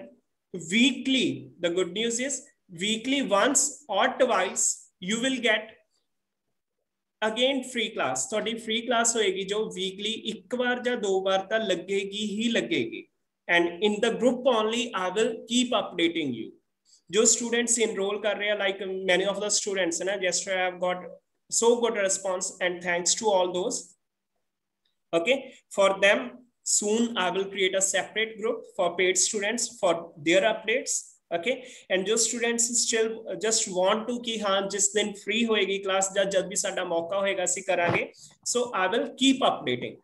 weekly, the good news is weekly once or twice you will get again free class. ਤੁਹਾਡੀ free class ਹੋਏਗੀ ਜੋ weekly ਇੱਕ ਵਾਰ ਜਾਂ ਦੋ ਵਾਰ ਤਾਂ ਲੱਗੇਗੀ ही लगेगी. And in the group only I will keep updating you. जो students enroll कर रहे हैं, like many of the students है ना, yesterday I have got so good response and thanks to all those. Okay, for them soon I will create a separate group for paid students for their updates. Okay, and जो students still just want to कि हाँ जिस दिन free होएगी class या जब भी साडा मौका होएगा सी करांगे, so I will keep updating.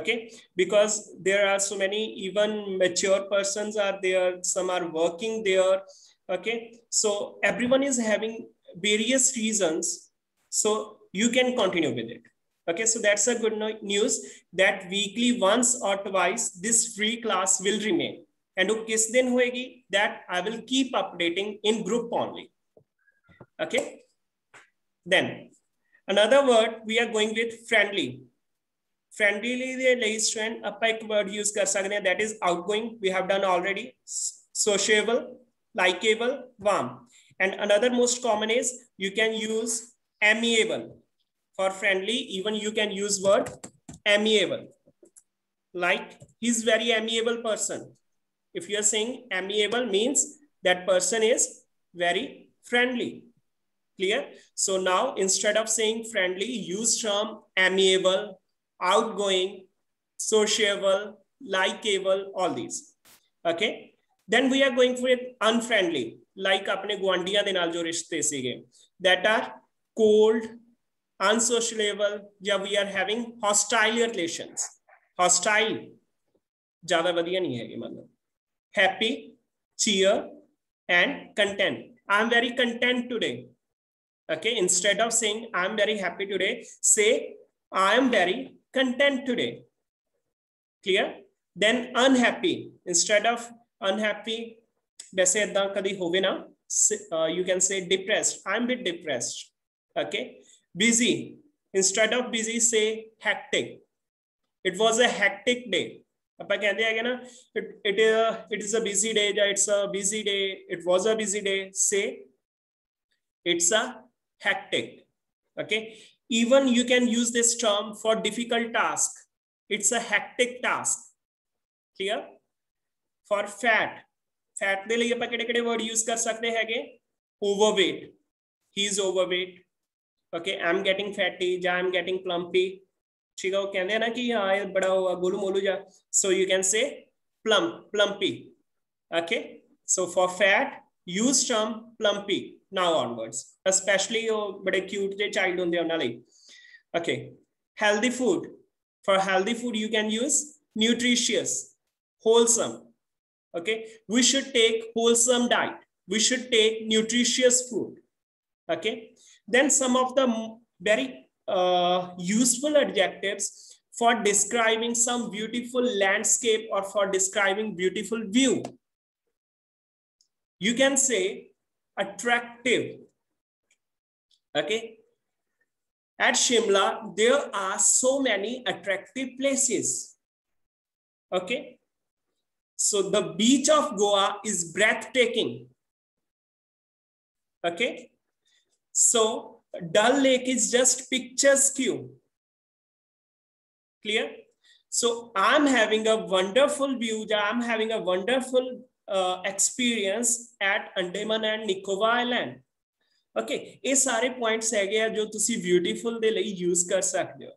Okay, because there are so many even mature persons are there, some are working there. Okay, so everyone is having various reasons, so you can continue with it. Okay, so that's a good news that weekly once or twice this free class will remain. And wo kis din hoegi, that I will keep updating in group only. Okay, then another word we are going with friendly. friendly ਦੇ ਲਈ student ਆਪਾਂ ਇੱਕ word use ਕਰ ਸਕਦੇ ਹਾਂ, that is outgoing, we have done already. Sociable, likeable, warm. And another most common is you can use amiable. For friendly, even you can use word amiable. Like he's very amiable person. If you are saying amiable means that person is very friendly. Clear? So now instead of saying friendly, use term amiable, outgoing, sociable, likeable, all these. Okay. Then we are going for it unfriendly, like apne gwandiyan de naal jo rishte sige, that are cold, unsociable, या we are having hostile relations. Hostile ज़्यादा वधिया नहीं है ये मतलब. Happy, cheer, and content. I am very content today. Okay, instead of saying I am very happy today, say I am very content today. Clear? Then unhappy, instead of unhappy, वैसे इतना कभी होवे ना, you can say depressed. I'm a bit depressed. Okay. Busy, instead of busy, say hectic. It was a hectic day. ਆਪਾਂ ਕਹਿੰਦੇ ਹੈਗੇ ਨਾ, it is a busy day, it's a busy day, it was a busy day. Say it's a hectic. Okay. Even you can use this term for difficult task. It's a hectic task. Clear? For fat, fat ਦੇ ਲਈ ਆਪਾਂ ਕਿਹੜੇ word use ਕਰ ਸਕਦੇ ਹੈਗੇ? Overweight, he is overweight. Okay, I'm getting fatty, ਜਾਂ I'm getting plumpy. ठीक है, वो कहते हैं ना कि हाँ ये बड़ा हुआ गोलू मोलू जा. So you can say plumpy. Okay, so for fat use term plumpy now onwards, especially वो बड़े cute जे child होंदे उन्हां ਲਈ. Okay, healthy food, for healthy food you can use nutritious, wholesome. Okay, we should take wholesome diet, we should take nutritious food. Okay, then some of the very useful adjectives for describing some beautiful landscape or for describing beautiful view. You can say attractive. Okay, at Shimla there are so many attractive places. Okay, so the beach of Goa is breathtaking. Okay, so Dal Lake is just picturesque. Clear? So I'm having a wonderful view, I'm having a wonderful experience at Andaman and Nicobar Island. Okay, ये सारे points है जो तुसी beautiful दे लिए use कर सकते हो.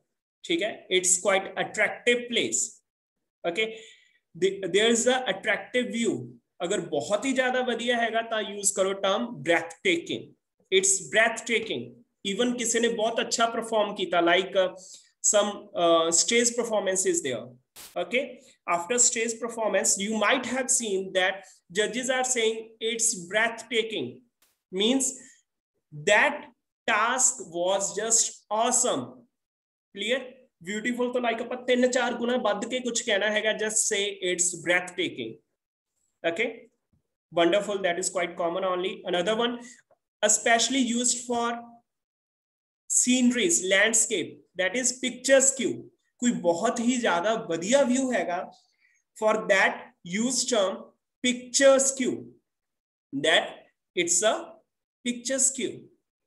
ठीक है? It's quite attractive place. Okay. There is a attractive view. अगर बहुत ही ज़्यादा वधिया हैगा ता use करो term breathtaking. It's breathtaking. Even किसी ने बहुत अच्छा perform किया, like some stage performances there. Okay. After stage performance, you might have seen that judges are saying it's breathtaking. Means that task was just awesome. Clear? Beautiful तो like अपन 3-4 गुना बढ़ के कुछ कहना हैगा, just say it's breathtaking. Okay, wonderful, that is quite common only. Another one, especially used for sceneries, landscape, that is picturesque. कोई बहुत ही ज़्यादा बढ़िया view हैगा, for that use term picturesque. That it's a picturesque.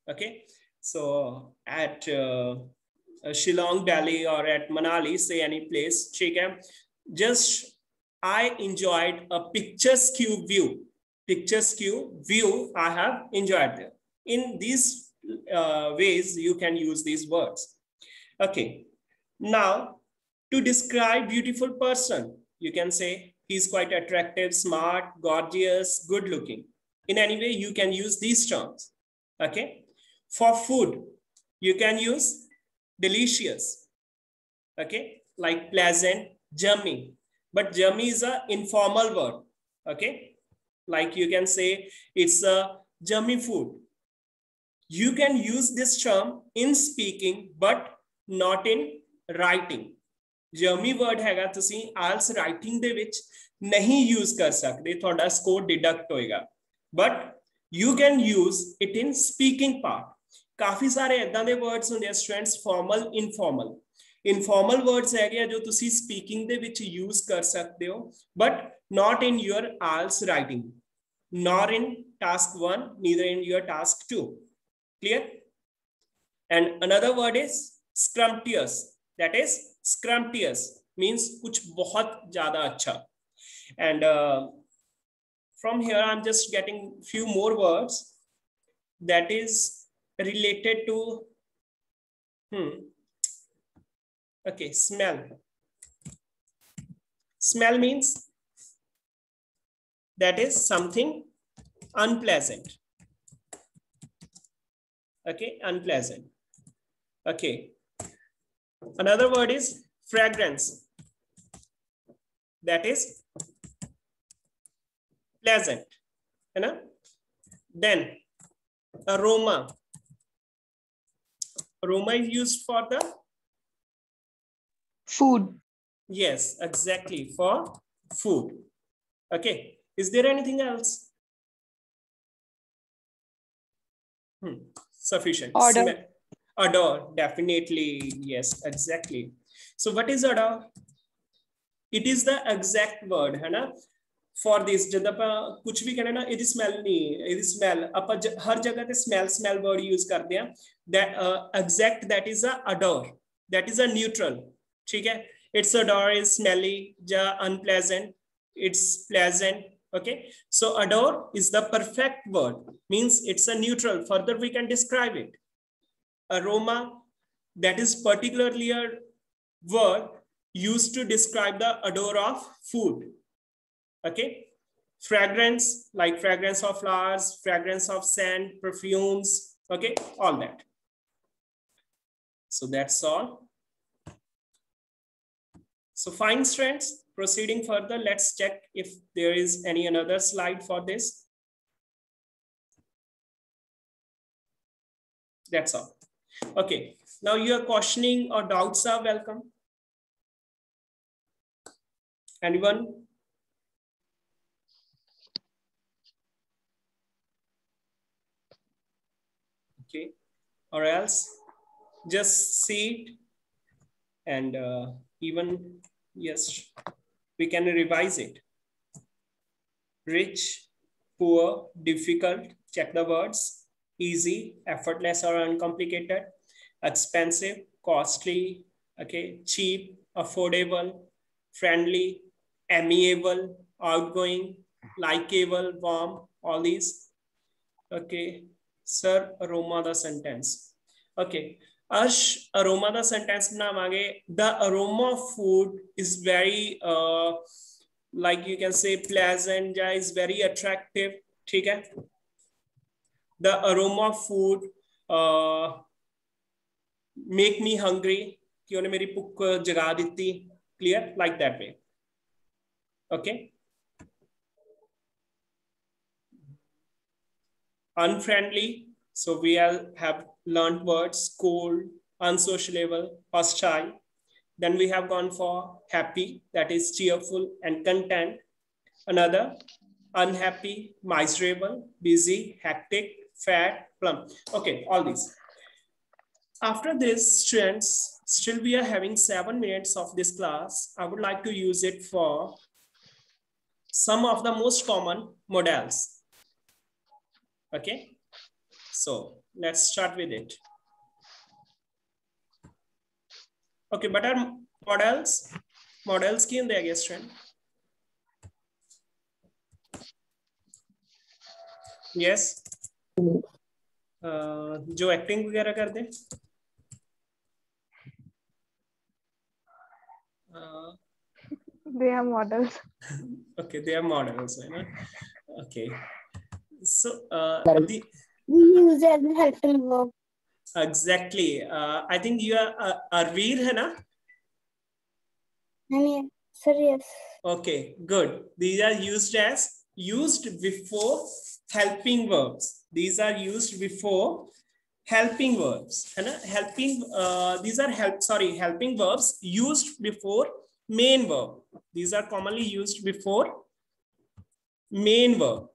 Okay, so at Shillong Valley or at Manali, say any place, ठीक है, just I enjoyed a picturesque view. Picturesque view I have enjoyed there. In these ways you can use these words. Okay, now to describe beautiful person, you can say he's quite attractive, smart, gorgeous, good looking. In any way you can use these terms. Okay, for food you can use delicious. Okay, like pleasant, yummy, but yummy is a informal word. Okay, like you can say it's a yummy food. You can use this term in speaking but not in writing. Yummy word हैगा तुसी IELTS writing दे विच नहीं use कर सकते, थोड़ा score deduct होएगा, but you can use it in speaking part. काफी सारे ऐदां दे words होंदे students, formal, informal. Informal words ਹੈਗੇ ਆ ਜੋ ਤੁਸੀਂ ਸਪੀਕਿੰਗ ਦੇ ਵਿੱਚ ਯੂਜ਼ ਕਰ ਸਕਦੇ ਹੋ, but not in your IELTS writing, nor in task 1, neither in your task 2. Clear? And another word is scrumptious. That is scrumptious means kuch bahut zyada acha. And from here I'm just getting few more words that is related to okay, smell. Smell means that is something unpleasant. Okay, unpleasant. Okay, another word is fragrance. That is pleasant, है ना? Then aroma. Aroma is used for the Food. yes, exactly, for food. Okay, is there anything else? Sufficient. Odor. Odor, definitely, yes, exactly. So what is odor? It is the exact word, है ना? For this, जब आप कुछ भी कहना ना, it is smell नहीं, it is smell. आप हर जगह पे smell word use करते हैं. That exact, that is a odor. That is a neutral. ठीक है? Its odor is smelly, ja unpleasant. It's pleasant. Okay, so odor is the perfect word, means it's a neutral. Further we can describe it. Aroma, that is particularly a word used to describe the odor of food. Okay, fragrance, like fragrance of flowers, fragrance of sand, perfumes. Okay, all that. So that's all. So fine, students, proceeding further, let's check if there is any another slide for this. That's all. Okay, now your questioning or doubts are welcome. Anyone? Okay, or else just see it and even, yes, we can revise it. Rich, poor, difficult, check the words. Easy, effortless or uncomplicated. Expensive, costly, okay, cheap, affordable, friendly, amiable, outgoing, likeable, warm, all these. Okay, sir, aroma the sentence. Okay, Ash, aroma the sentence बनावांगे. The aroma of food is very like you can say pleasant, ja, is very attractive. ठीक है? The aroma of food make me hungry, कि उन्हें मेरी भूख जगा देती. Clear? Like that way. Okay. Unfriendly, so we have learned words: cold, unsociable, hostile. Then we have gone for happy, that is cheerful and content. Another, unhappy, miserable, busy, hectic, fat, plump. Okay, all these. After this, students, still we are having 7 minutes of this class. I would like to use it for some of the most common modals. Okay, so let's start with it. Okay, but our models की अंदर आगे student. Yes. जो acting वगैरह कर दे. They are models. Okay, they are models, right? Okay. So we use as a helpful verb. Exactly. I think you are Arveer, है ना? Sir, yes. Okay, good. These are used before helping verbs. These are used before helping verbs, है ना? These are helping verbs used before main verb. These are commonly used before main verb.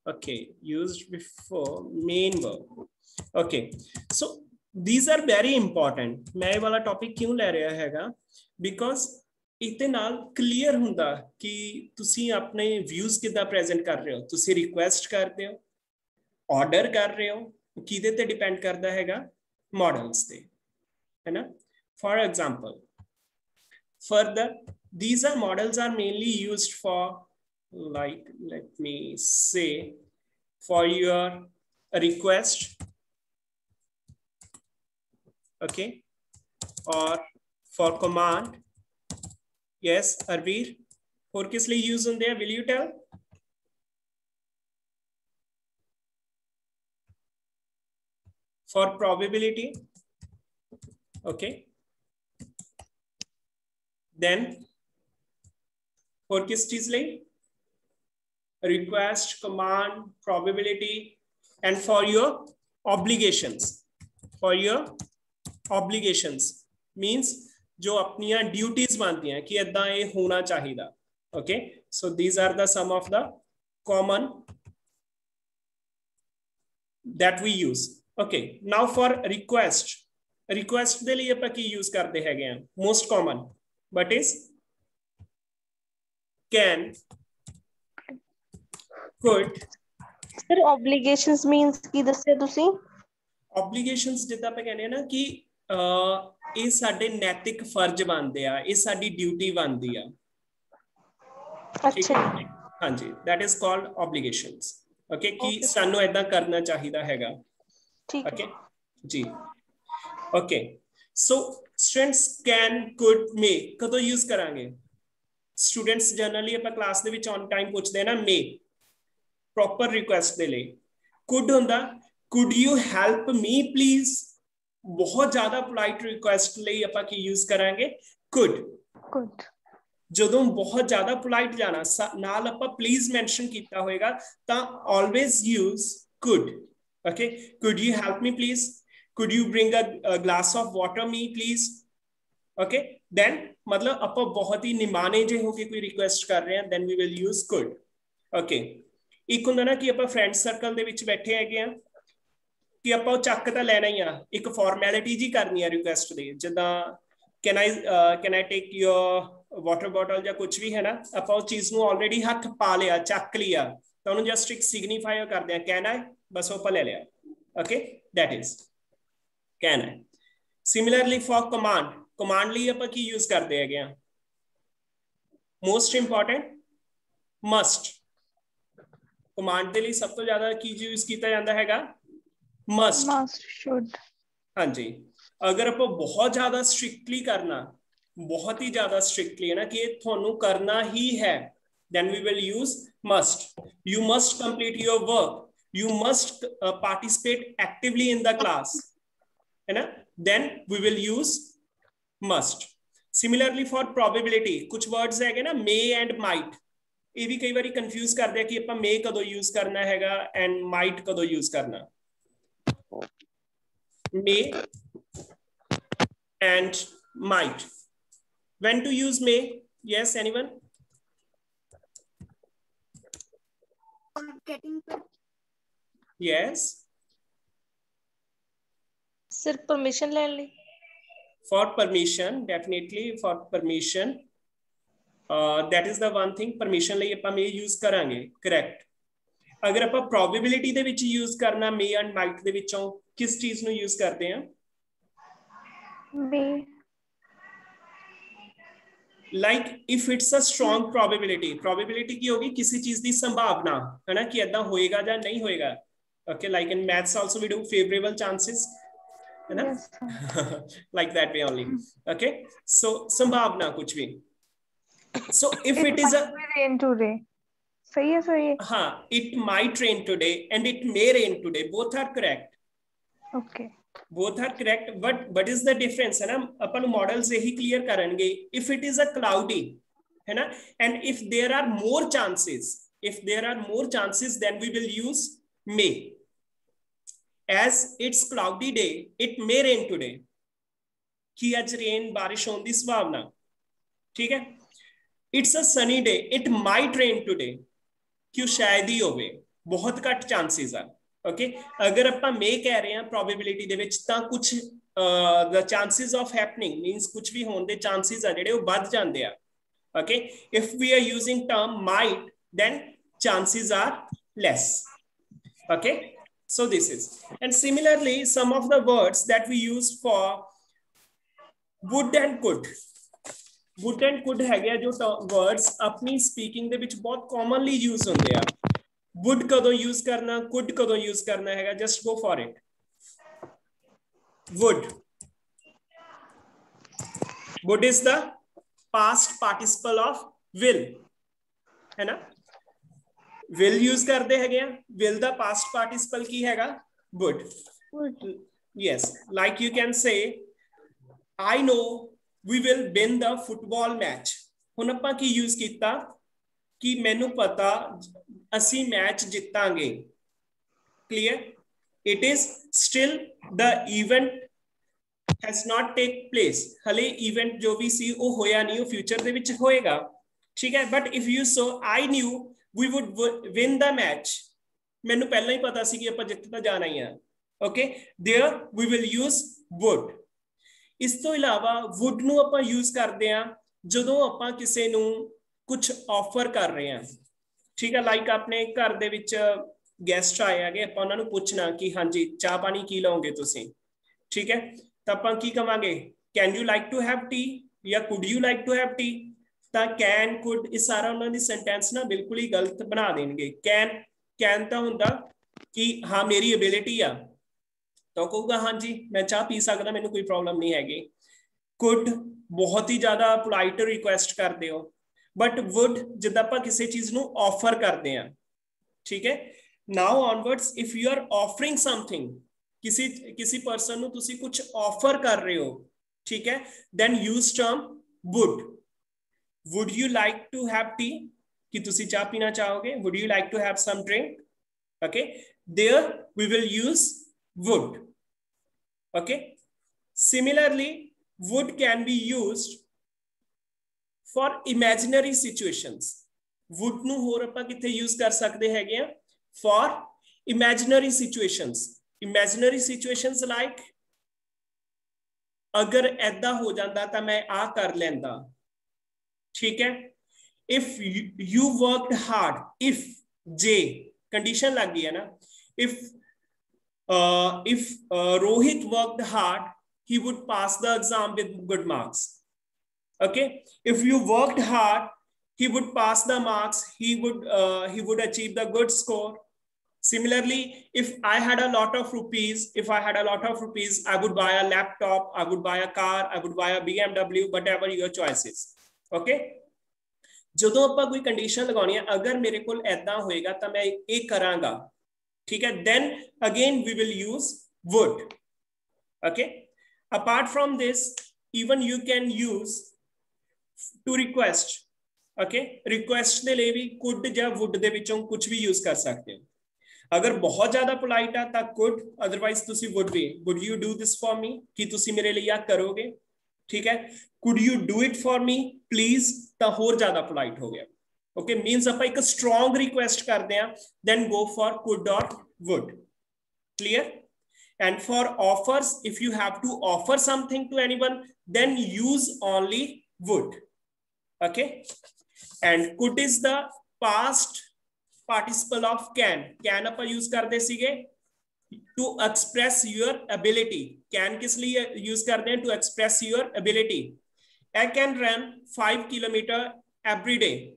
Okay, used before main verb. Okay, so these are very important. मैं ये वाला topic क्यों ले रहा हैगा, because इतने नाल क्लियर हुंदा कि तुसी अपने व्यूज किदा प्रेजेंट कर रहे हो, तुसी रिक्वेस्ट करते हो, ऑर्डर कर रहे हो, किदे ते डिपेंड करता हैगा, मॉडल्स ते, है ना. For example, further, these are models are mainly used for, like, let me say, for your request, okay, or for command. Yes, Arveer, for किस लिए use होंगे, will you tell? For probability, okay. Then for किस चीज लिए? Request, command, probability, and for your obligations. For your obligations means जो अपनियां duties बनती हैं कि इदा ये होना चाहिए. Okay, so these are the some of the common that we use. Okay, now for request. Request ਦੇ ਲਈ ਆਪਾਂ ਕੀ use ਕਰਦੇ ਹੈਗੇ ਆ? Most common, but is can, could. Sir, obligations means ਕੀ ਦੱਸਿਆ ਤੁਸੀਂ? Obligations ਜਿੱਦਾਂ ਆਪਾਂ ਕਹਿੰਦੇ ਆ ਨਾ ਕਿ ਇਹ ਸਾਡੇ ਨੈਤਿਕ ਫਰਜ਼ ਬਣਦੇ ਆ, ਇਹ ਸਾਡੀ ਡਿਊਟੀ ਬਣਦੀ ਆ. ਅੱਛਾ, ਹਾਂਜੀ, that is called obligations. Okay, ਕਿ ਸਾਨੂੰ ਏਦਾਂ ਕਰਨਾ ਚਾਹੀਦਾ ਹੈਗਾ. ਠੀਕ ਹੈ. Okay, ਜੀ. Okay, so students can, could, may ਕਦੋਂ use ਕਰਾਂਗੇ? Students generally ਆਪਾਂ ਕਲਾਸ ਦੇ ਵਿੱਚ on time ਪੁੱਛਦੇ ਆ ਨਾ may, proper request ਦੇ ਲਈ. could ਹੁੰਦਾ, could you help me please? बहुत ज्यादा पोलाइट रिक्वेस्ट ਲਈ ਆਪਾਂ ਕੀ यूज ਕਰਾਂਗੇ? could. ਜਦੋਂ ਬਹੁਤ ਜ਼ਿਆਦਾ पोलाइट ਜਾਣਾ ਨਾਲ ਆਪਾਂ please mention ਕੀਤਾ ਹੋਏਗਾ ਤਾਂ always use could. Okay, could you help me please? Could you bring a glass of water me please? Okay, then मतलब ਆਪਾਂ ਬਹੁਤ ਹੀ ਨਿਮਾਣੇ ਜੇ ਹੋ ਕੇ ਕੋਈ ਰਿਕੁਐਸਟ ਕਰ ਰਹੇ ਹਾਂ, then we will use could. Okay, ਇੱਕ ਹੁੰਦਾ ਨਾ ਕਿ ਆਪਾਂ ਫਰੈਂਡ ਸਰਕਲ ਦੇ ਵਿੱਚ ਬੈਠੇ ਹੈਗੇ ਆ ਕਿ ਆਪਾਂ ਉਹ ਚੱਕ ਤਾਂ ਲੈਣਾ ਹੀ ਆ, ਇੱਕ ਫਾਰਮੈਲਿਟੀ ਜੀ ਕਰਨੀ ਆ ਰਿਕੁਐਸਟ ਦੀ, ਜਿੱਦਾਂ can I take your water bottle ਜਾਂ ਕੁਝ ਵੀ ਹੈ ਨਾ, ਆਪਾਂ ਉਸ ਚੀਜ਼ ਨੂੰ ਆਲਰੇਡੀ ਹੱਥ ਪਾ ਲਿਆ, ਚੱਕ ਲਿਆ, ਤਾਂ ਉਹਨੂੰ ਜਸਟ ਇੱਕ ਸਿਗਨੀਫਾਈ ਕਰਦੇ ਆ can I, ਬਸ ਉਹ ਆਪਾਂ ਲੈ ਲਿਆ. Okay, that is can I. Similarly for command, command ਲਈ ਆਪਾਂ ਕੀ यूज ਕਰਦੇ ਹੈਗੇ ਆ? Most important, must. command ਦੇ ਲਈ ਸਭ ਤੋਂ ਜ਼ਿਆਦਾ ਕੀ यूज ਕੀਤਾ ਜਾਂਦਾ ਹੈਗਾ? must, should. हाँ जी, अगर आप बहुत ज्यादा स्ट्रिक्टली करना, बहुत ही ज्यादा स्ट्रिक्टली है ना कि थोनू करना ही है, then we will use must. You must complete your work. You must participate actively in the class, है ना? Then we will use must. Similarly for probability, कुछ words है ना may and might. ये भी कई बारी confuse कर दिया कि अपना may कदों use करना हैगा and might कदों use करना. May and might. When to use may? Yes, anyone? Yes. Sir, permission ਲੈ ਲਈ. For permission, definitely for permission. That is the one thing. Permission ਲਈ ਆਪਾਂ may use ਕਰਾਂਗੇ. Correct. अगर ਆਪਾਂ probability ਦੇ ਵਿੱਚ use ਕਰਨਾ may and might ਦੇ ਵਿੱਚੋਂ किस चीज ਨੂੰ यूज करते हैं? may. Like if it's a strong probability, probability की होगी किसी चीज की संभावना, है ना, कि ऐसा होएगा या नहीं होएगा. Okay, like in maths also we do favorable chances, है ना? Yes. Like that way only. Okay, so संभावना कुछ भी. So if it is a rain today. सही है. हाँ, it might rain today and it may rain today. Both are correct. Okay, both are correct, but what is the difference, है ना? अपन models यही clear करेंगे. If it is a cloudy, है ना, and if there are more chances, then we will use may. As it's cloudy day, it may rain today. कि आज rain बारिश होने की संभावना, ठीक है? It's a sunny day, it might rain today. क्यों शायद ही होवे, बहुत घट chances are. ओके अगर ਆਪਾਂ मे कह रहे हैं probability ਦੇ ਵਿੱਚ ਤਾਂ ਕੁਝ the chances of happening means ਕੁਝ ਵੀ ਹੋਣ ਦੇ chances ਆ ਜਿਹੜੇ ਉਹ ਵੱਧ ਜਾਂਦੇ ਆ okay if we are using term might then chances are less okay so this is and similarly some of the words that we use for would and could ਹੈਗੇ ਆ ਜੋ words ਆਪਣੀ speaking ਦੇ ਵਿੱਚ ਬਹੁਤ commonly use ਹੁੰਦੇ ਆ would कदों use करना could कदों use करना है just go for it would is the past participle of will है ना will use करते हैं will the past participle की हैगा would yes like you can say I know we will win the football match हुन आपां की use कीता कि मैनू पता असी मैच जितांगे clear it is still the event has not take place हले इवेंट जो भी सी वो होया नहीं वो फ्यूचर दे विच होएगा ठीक है but if you so I knew we would win the match मैनू पहला ही पता सी कि आपां जित तां जाना ही है okay there we will use would इस तो इलावा वुड नू आपां यूज करदे आ जदों आपां किसे नू कुछ ऑफर कर रहे हैं ठीक है लाइक अपने घर दे विच गेस्ट आए हैं आपां उन्हां नूं पुछना कि हाँ जी चाह पानी की लाओगे तुसीं ठीक है तो आपां की कहांगे can you like to have tea या could you like to have tea तो कैन कुड इस सारा उन्हां दी सेंटेंस ना बिल्कुल ही गलत बना देंगे कैन तो हुंदा कि हाँ मेरी एबिलिटी आ तो कहूगा हाँ जी मैं चाह पी सकदा मैनूं कोई प्रॉब्लम नहीं हैगी कुड बहुत ही ज्यादा पोलाइट रिक्वेस्ट करदे हो बट वुड जिद्दां आपां किसी चीज नूं ऑफर करते हैं ठीक है now onwards if you are offering something किसी पर्सन नूं तुसीं कुछ ऑफर कर रहे हो ठीक है then use term would you like to have tea कि तुसीं चाह पीना चाहोगे would you like to have some drink okay there we will use would okay similarly would can be used for imaginary situations would nu hor apan kithe use kar sakde hege a for imaginary situations like agar aida ho janda ta main aa kar lenda theek hai if you worked hard if j condition lag gayi hai na if Rohit worked hard he would pass the exam with good marks okay if you worked hard he would pass the marks he would achieve the good score similarly if I had a lot of rupees I would buy a laptop I would buy a car I would buy a BMW whatever your choice is okay ਜਦੋਂ ਆਪਾਂ ਕੋਈ condition ਲਗਾਉਣੀ ਹੈ ਅਗਰ ਮੇਰੇ ਕੋਲ ਐਦਾਂ ਹੋਏਗਾ ਤਾਂ ਮੈਂ ਇਹ ਕਰਾਂਗਾ ਠੀਕ ਹੈ then again we will use would okay apart from this even you can use to request okay request ਦੇ ਲਈ ਵੀ could ਜਾਂ would ਦੇ ਵਿੱਚੋਂ ਕੁਝ ਵੀ यूज ਕਰ ਸਕਦੇ ਹੋ ਅਗਰ ਬਹੁਤ ਜ਼ਿਆਦਾ polite ਆ ਤਾਂ could otherwise ਤੁਸੀਂ would we would you do this for me ਕੀ ਤੁਸੀਂ ਮੇਰੇ ਲਈ ਆ ਕਰੋਗੇ ਠੀਕ ਹੈ could you do it for me please ਤਾਂ ਹੋਰ ਜ਼ਿਆਦਾ polite ਹੋ ਗਿਆ okay means ਆਪਾਂ ਇੱਕ strong request ਕਰਦੇ ਆ then go for could or would clear and for offers if you have to offer something to anyone then use only would okay and could is the past participle of can ਆਪਾਂ use ਕਰਦੇ ਸੀਗੇ to express your ability can किस लिए use करते हैं to express your ability I can run 5 kilometer every day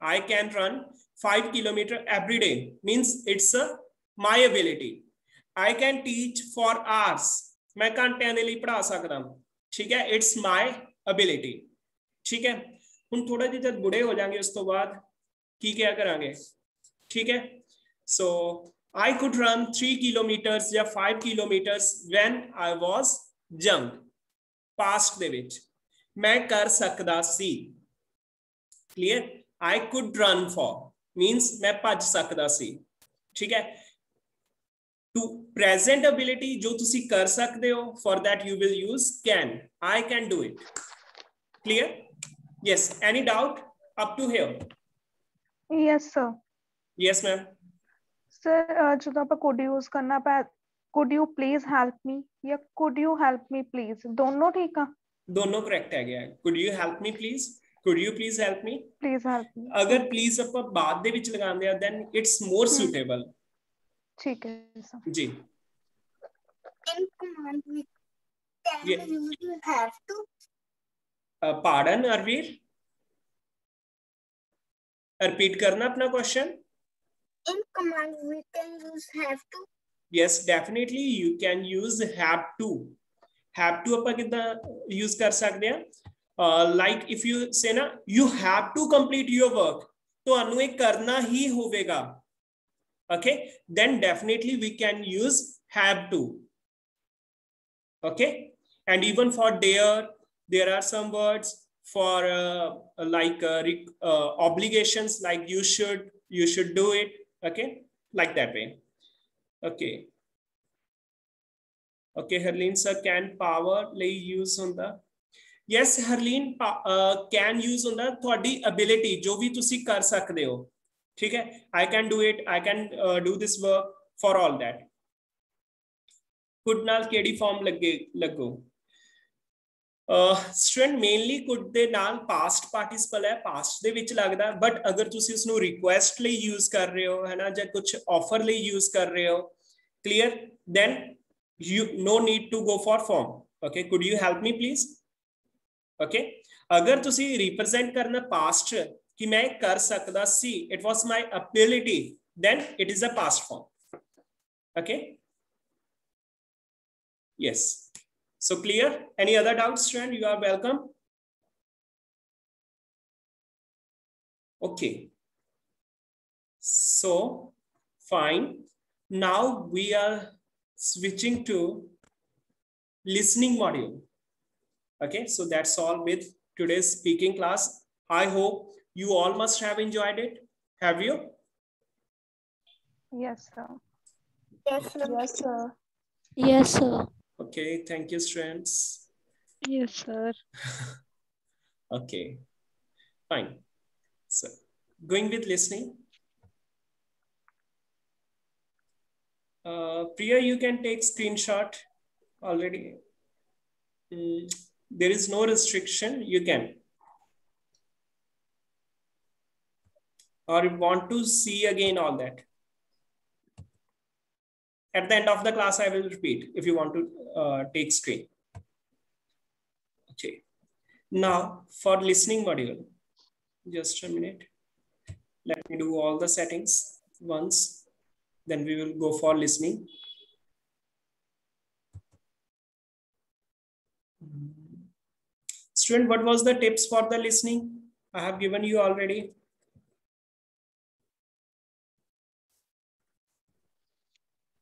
I can run 5 kilometer every day means it's my ability I can teach for hours मैं घंटिਆਂ ਦੇ ਲਈ ਪੜ੍ਹਾ ਸਕਦਾ ठीक है it's my ability ठीक है ਹੁਣ ਥੋੜਾ ਜਿਹਾ ਜਦ ਬੁੜੇ ਹੋ ਜਾਾਂਗੇ ਉਸ ਤੋਂ ਬਾਅਦ ਕੀ ਕਿਆ ਕਰਾਂਗੇ ਠੀਕ ਹੈ so I could run 3 kilometers ਜਾਂ 5 kilometers when I was young past ਦੇ ਵਿੱਚ ਮੈਂ ਕਰ ਸਕਦਾ ਸੀ clear I could run for means ਮੈਂ ਭੱਜ ਸਕਦਾ ਸੀ ਠੀਕ ਹੈ to present ability ਜੋ ਤੁਸੀਂ ਕਰ ਸਕਦੇ ਹੋ for that you will use can I can do it clear yes any doubt up to here Yes, sir. yes ma'am sir जो ਆਪਾਂ could use करना पा could you please help me या could you help me please दोनों ठीक आ? दोनों correct है गया। could you help me please, could you please help me, please help me अगर please ਆਪਾਂ ਬਾਅਦ ਦੇ ਵਿੱਚ ਲਗਾਉਂਦੇ ਆ then it's more suitable। ठीक है sir ji. In command we can Yeah. use have to. pardon Arveer, repeat करना अपना question. In command we can use have to. yes definitely you can use have to। have to ਆਪਾਂ ਕਿਦਾਂ use कर सकते हैं like if you say ना you have to complete your work, ਤੁਹਾਨੂੰ ਇਹ ਕਰਨਾ ਹੀ ਹੋਵੇਗਾ, okay, then definitely we can use have to, okay। and even for there are some words for like obligations, like you should do it, okay, like that way, okay। okay Harleen sir, can power ਲਈ use ਹੁੰਦਾ? yes Harleen, can use ਹੁੰਦਾ ਤੁਹਾਡੀ ability ਜੋ ਵੀ ਤੁਸੀਂ ਕਰ ਸਕਦੇ ਹੋ, ਠੀਕ ਹੈ। I can do it, I can do this work, for all that। could ਨਾਲ ਕਿਹੜੀ ਫਾਰਮ ਲੱਗੋ? स्टूडेंट मेनली कुड दे नाल पास्ट पार्टिसिपल है, पास्ट दे विच लगदा, बट अगर तुसी उसनु रिक्वेस्ट लई यूज कर रहे हो है ना, या कुछ ऑफर लई यूज कर रहे हो, clear, then you no need to go for form, okay। could you help me please, okay। अगर तुसी रिप्रेजेंट करना पास्ट कि मैं कर सकदा सी, it was my ability, then it is a past form, okay। yes, so clear? Any other doubts, student? You are welcome. Okay. So fine. Now we are switching to listening module. Okay, so that's all with today's speaking class. I hope you all must have enjoyed it. Have you? yes sir Yes, sir. Yes, sir. Yes, sir. Okay, thank you, students. Yes, sir. Okay, fine. So going with listening. Priya, you can take screenshot already. There is no restriction, you can. Or you want to see again all that. At the end of the class, I will repeat if you want to take screen. Okay. Now for listening module, just a minute. Let me do all the settings once, then we will go for listening. Student, what was the tips for the listening? I have given you already.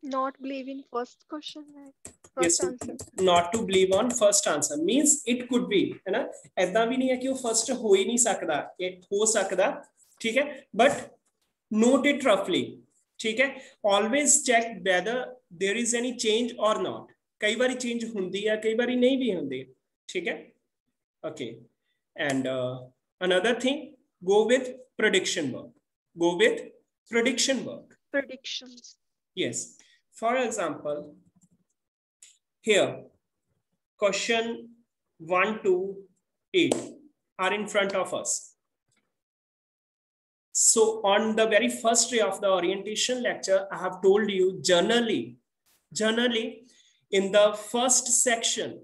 Not believe in first question, right? Yes, First answer. not to believe on first answer means it could be, है ना, ऐसा भी नहीं है कि वो first हो ही नहीं सकता, it हो सकता, ठीक है, but note it roughly, ठीक है। always check whether there is any change or not, कई बारी change होती है, कई बारी नहीं भी होती, ठीक है। okay, and another thing, go with prediction work, go with prediction work. Predictions. Yes, for example, here, question 1 to 8 are in front of us. So on the very first day of the orientation lecture, I have told you generally in the first section,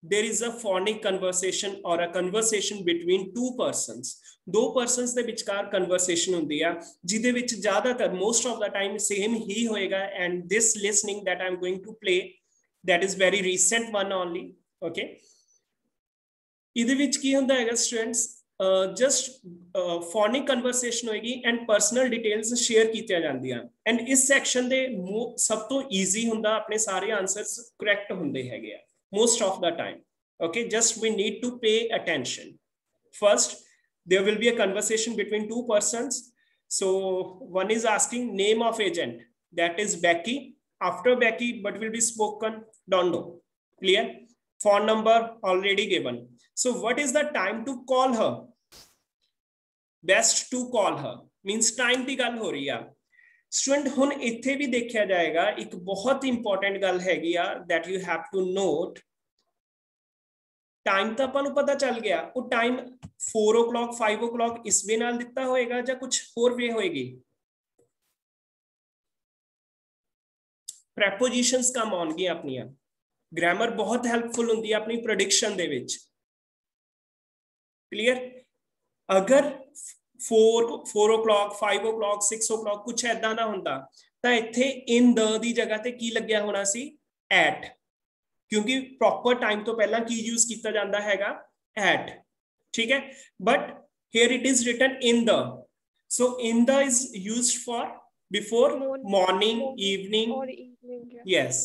there is a phonic conversation or a conversation between two persons. दो persons ਦੇ ਵਿਚਕਾਰ conversation ਹੁੰਦੀ ਆ, ਜਿਹਦੇ ਵਿੱਚ ਜ਼ਿਆਦਾਤਰ most of the time same ਹੀ ਹੋਏਗਾ, and this listening that I'm going to play, that is very recent one only, okay। ਇਹਦੇ ਵਿੱਚ ਕੀ ਹੁੰਦਾ ਹੈਗਾ students, just phonic conversation ਹੋਏਗੀ and personal details share ਕੀਤੀਆਂ ਜਾਂਦੀਆਂ, and ਇਸ section ਦੇ ਸਭ ਤੋਂ easy ਹੁੰਦਾ, ਆਪਣੇ ਸਾਰੇ answers correct ਹੁੰਦੇ ਹੈਗੇ ਆ most of the time, okay। just we need to pay attention. First, there will be a conversation between two persons. So one is asking name of agent, that is Becky. After Becky, what will be spoken? Don't know. Clear? Phone number already given. So what is the time to call her? Best to call her means time की गल हो रही है, student हुण इत्थे भी देखा जाएगा एक बहुत इंपॉर्टेंट गल हैगी आ that you have to note time तो अपन पता चल गया वो टाइम 4 o'clock 5 o'clock इस वे नाल दिता होएगा या कुछ होर वे होएगी प्रैपोजिशंस कम आउणगी अपनियां ग्रामर बहुत हेल्पफुल हुंदी है अपनी प्रोडिक्शन दे विच क्लियर अगर 4 o'clock 5 o'clock 6 o'clock कुछ ऐदा दा हुंदा तां इत्थे इन द दी जगह ते की लग्या होना सी एट क्योंकि प्रॉपर टाइम तो पहला की यूज किया जाता हैगा एट ठीक है but here it is written in the so in the is used for before morning evening or evening. Yeah. yes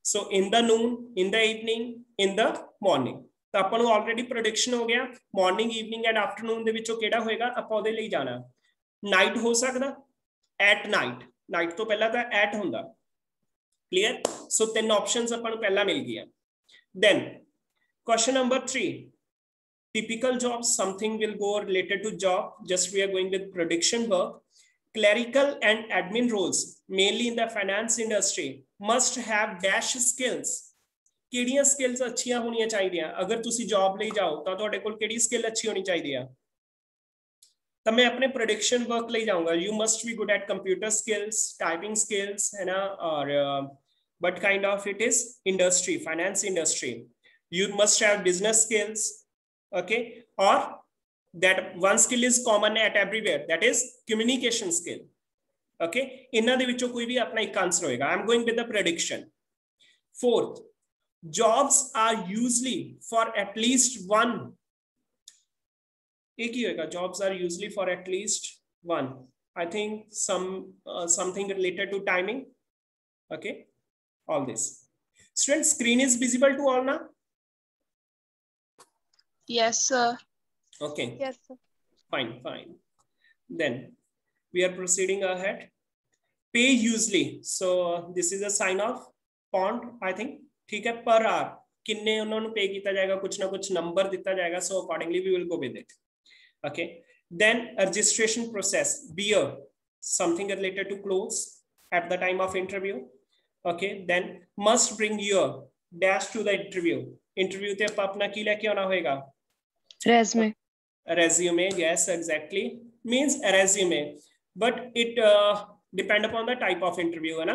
so in the noon in the evening in the morning तो अपन ਨੂੰ already prediction हो गया morning evening and afternoon ਦੇ ਵਿੱਚੋਂ ਕਿਹੜਾ ਹੋਏਗਾ ਆਪਾਂ ਉਹਦੇ ਲਈ ਜਾਣਾ ਨਾਈਟ ਹੋ ਸਕਦਾ ਐਟ ਨਾਈਟ ਤੋਂ ਪਹਿਲਾਂ ਤਾਂ ਐਟ ਹੁੰਦਾ क्लियर सो तीन ऑप्शंस अपन ਨੂੰ ਪਹਿਲਾਂ ਮਿਲ ਗਈਆਂ then question number 3 typical jobs something will go related to job just we are going with prediction work clerical and admin roles mainly in the finance industry must have dash skills ਕਿਹੜੀਆਂ skills ਅੱਛੀਆਂ ਹੋਣੀਆਂ ਚਾਹੀਦੀਆਂ ਅਗਰ ਤੁਸੀਂ job ਲਈ ਜਾਓ ਤਾਂ ਤੁਹਾਡੇ ਕੋਲ ਕਿਹੜੀ skill ਅੱਛੀ ਹੋਣੀ ਚਾਹੀਦੀ ਆ ਤਾਂ ਮੈਂ ਆਪਣੇ prediction work ਲਈ ਜਾਊਂਗਾ you must be good at computer skills typing skills है ना और what kind of it is industry finance industry you must have business skills okay or that one skill is common at everywhere that is communication skill okay इन्हां दे विचों कोई भी अपना एक answer होएगा I am going with the prediction fourth jobs are usually for at least one एक ही होएगा jobs are usually for at least one I think something related to timing okay all this student screen is visible to all now Yes, sir. okay Yes, sir. fine then we are proceeding ahead pay usually so this is a sign of pound I think ठीक है per hour किन्ने उन्होंने पे किया जाएगा कुछ ना कुछ नंबर दिता जाएगा so accordingly we will go with it okay then a registration process wear something related to clothes at the time of interview okay then must bring your dash to the interview ते अपना की लेके आना होएगा resume yes exactly means a resume but it depend upon the type of interview है ना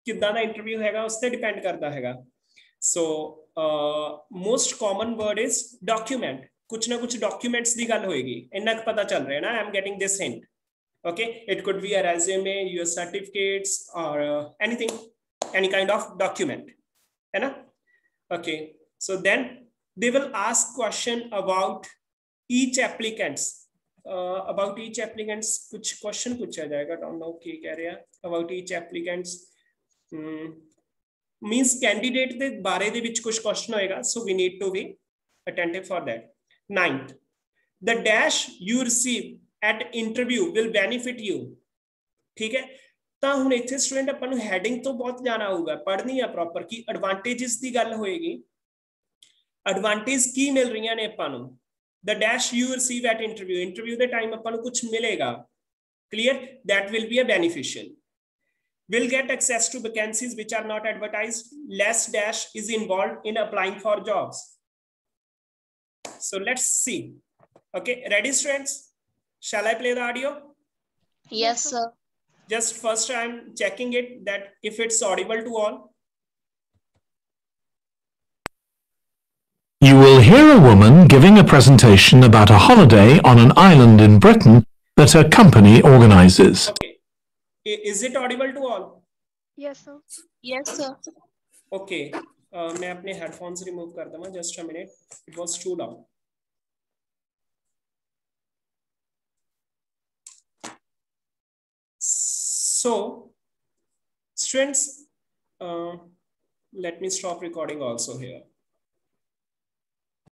कितना दा interview हैगा उस पे depend करता हैगा so most common word is document कुछ ना कुछ documents दी गल होएगी इन्ना पता चल रहा है ना I am getting this hint okay it could be a resume your certificates or anything any kind of document है ना okay so then they will ask question about each applicants कुछ question पूछा जाएगा don't know क्या कह रहे हैं about each applicants means candidate दे बारे दे विच कुछ question होएगा so we need to be attentive for that ninth the dash you receive at interview will benefit you ठीक है ਤਾਂ ਹੁਣ ਇੱਥੇ ਸਟੂਡੈਂਟ ਆਪਾਂ ਨੂੰ ਹੈਡਿੰਗ ਤੋਂ ਬਹੁਤ ਜਾਣਾ ਹੋਊਗਾ ਪੜ੍ਹਨੀ ਆ ਪ੍ਰੋਪਰ ਕੀ ਐਡਵਾਂਟੇजेस ਦੀ ਗੱਲ ਹੋਏਗੀ ਐਡਵਾਂਟੇਜ ਕੀ ਮਿਲ ਰਹੀਆਂ ਨੇ ਆਪਾਂ ਨੂੰ the dash you receive at interview ਦੇ ਟਾਈਮ ਆਪਾਂ ਨੂੰ ਕੁਝ ਮਿਲੇਗਾ clear that will be a beneficial will get access to vacancies which are not advertised less dash is involved in applying for jobs so let's see okay ready students shall I play the audio Yes, sir. just first I'm checking it that if it's audible to all You will hear a woman giving a presentation about a holiday on an island in Britain that her company organizes. okay is it audible to all Yes, sir. Yes, sir. okay मैं अपने headphones remove कर दूंगा just a minute it was too loud so students let me stop recording also here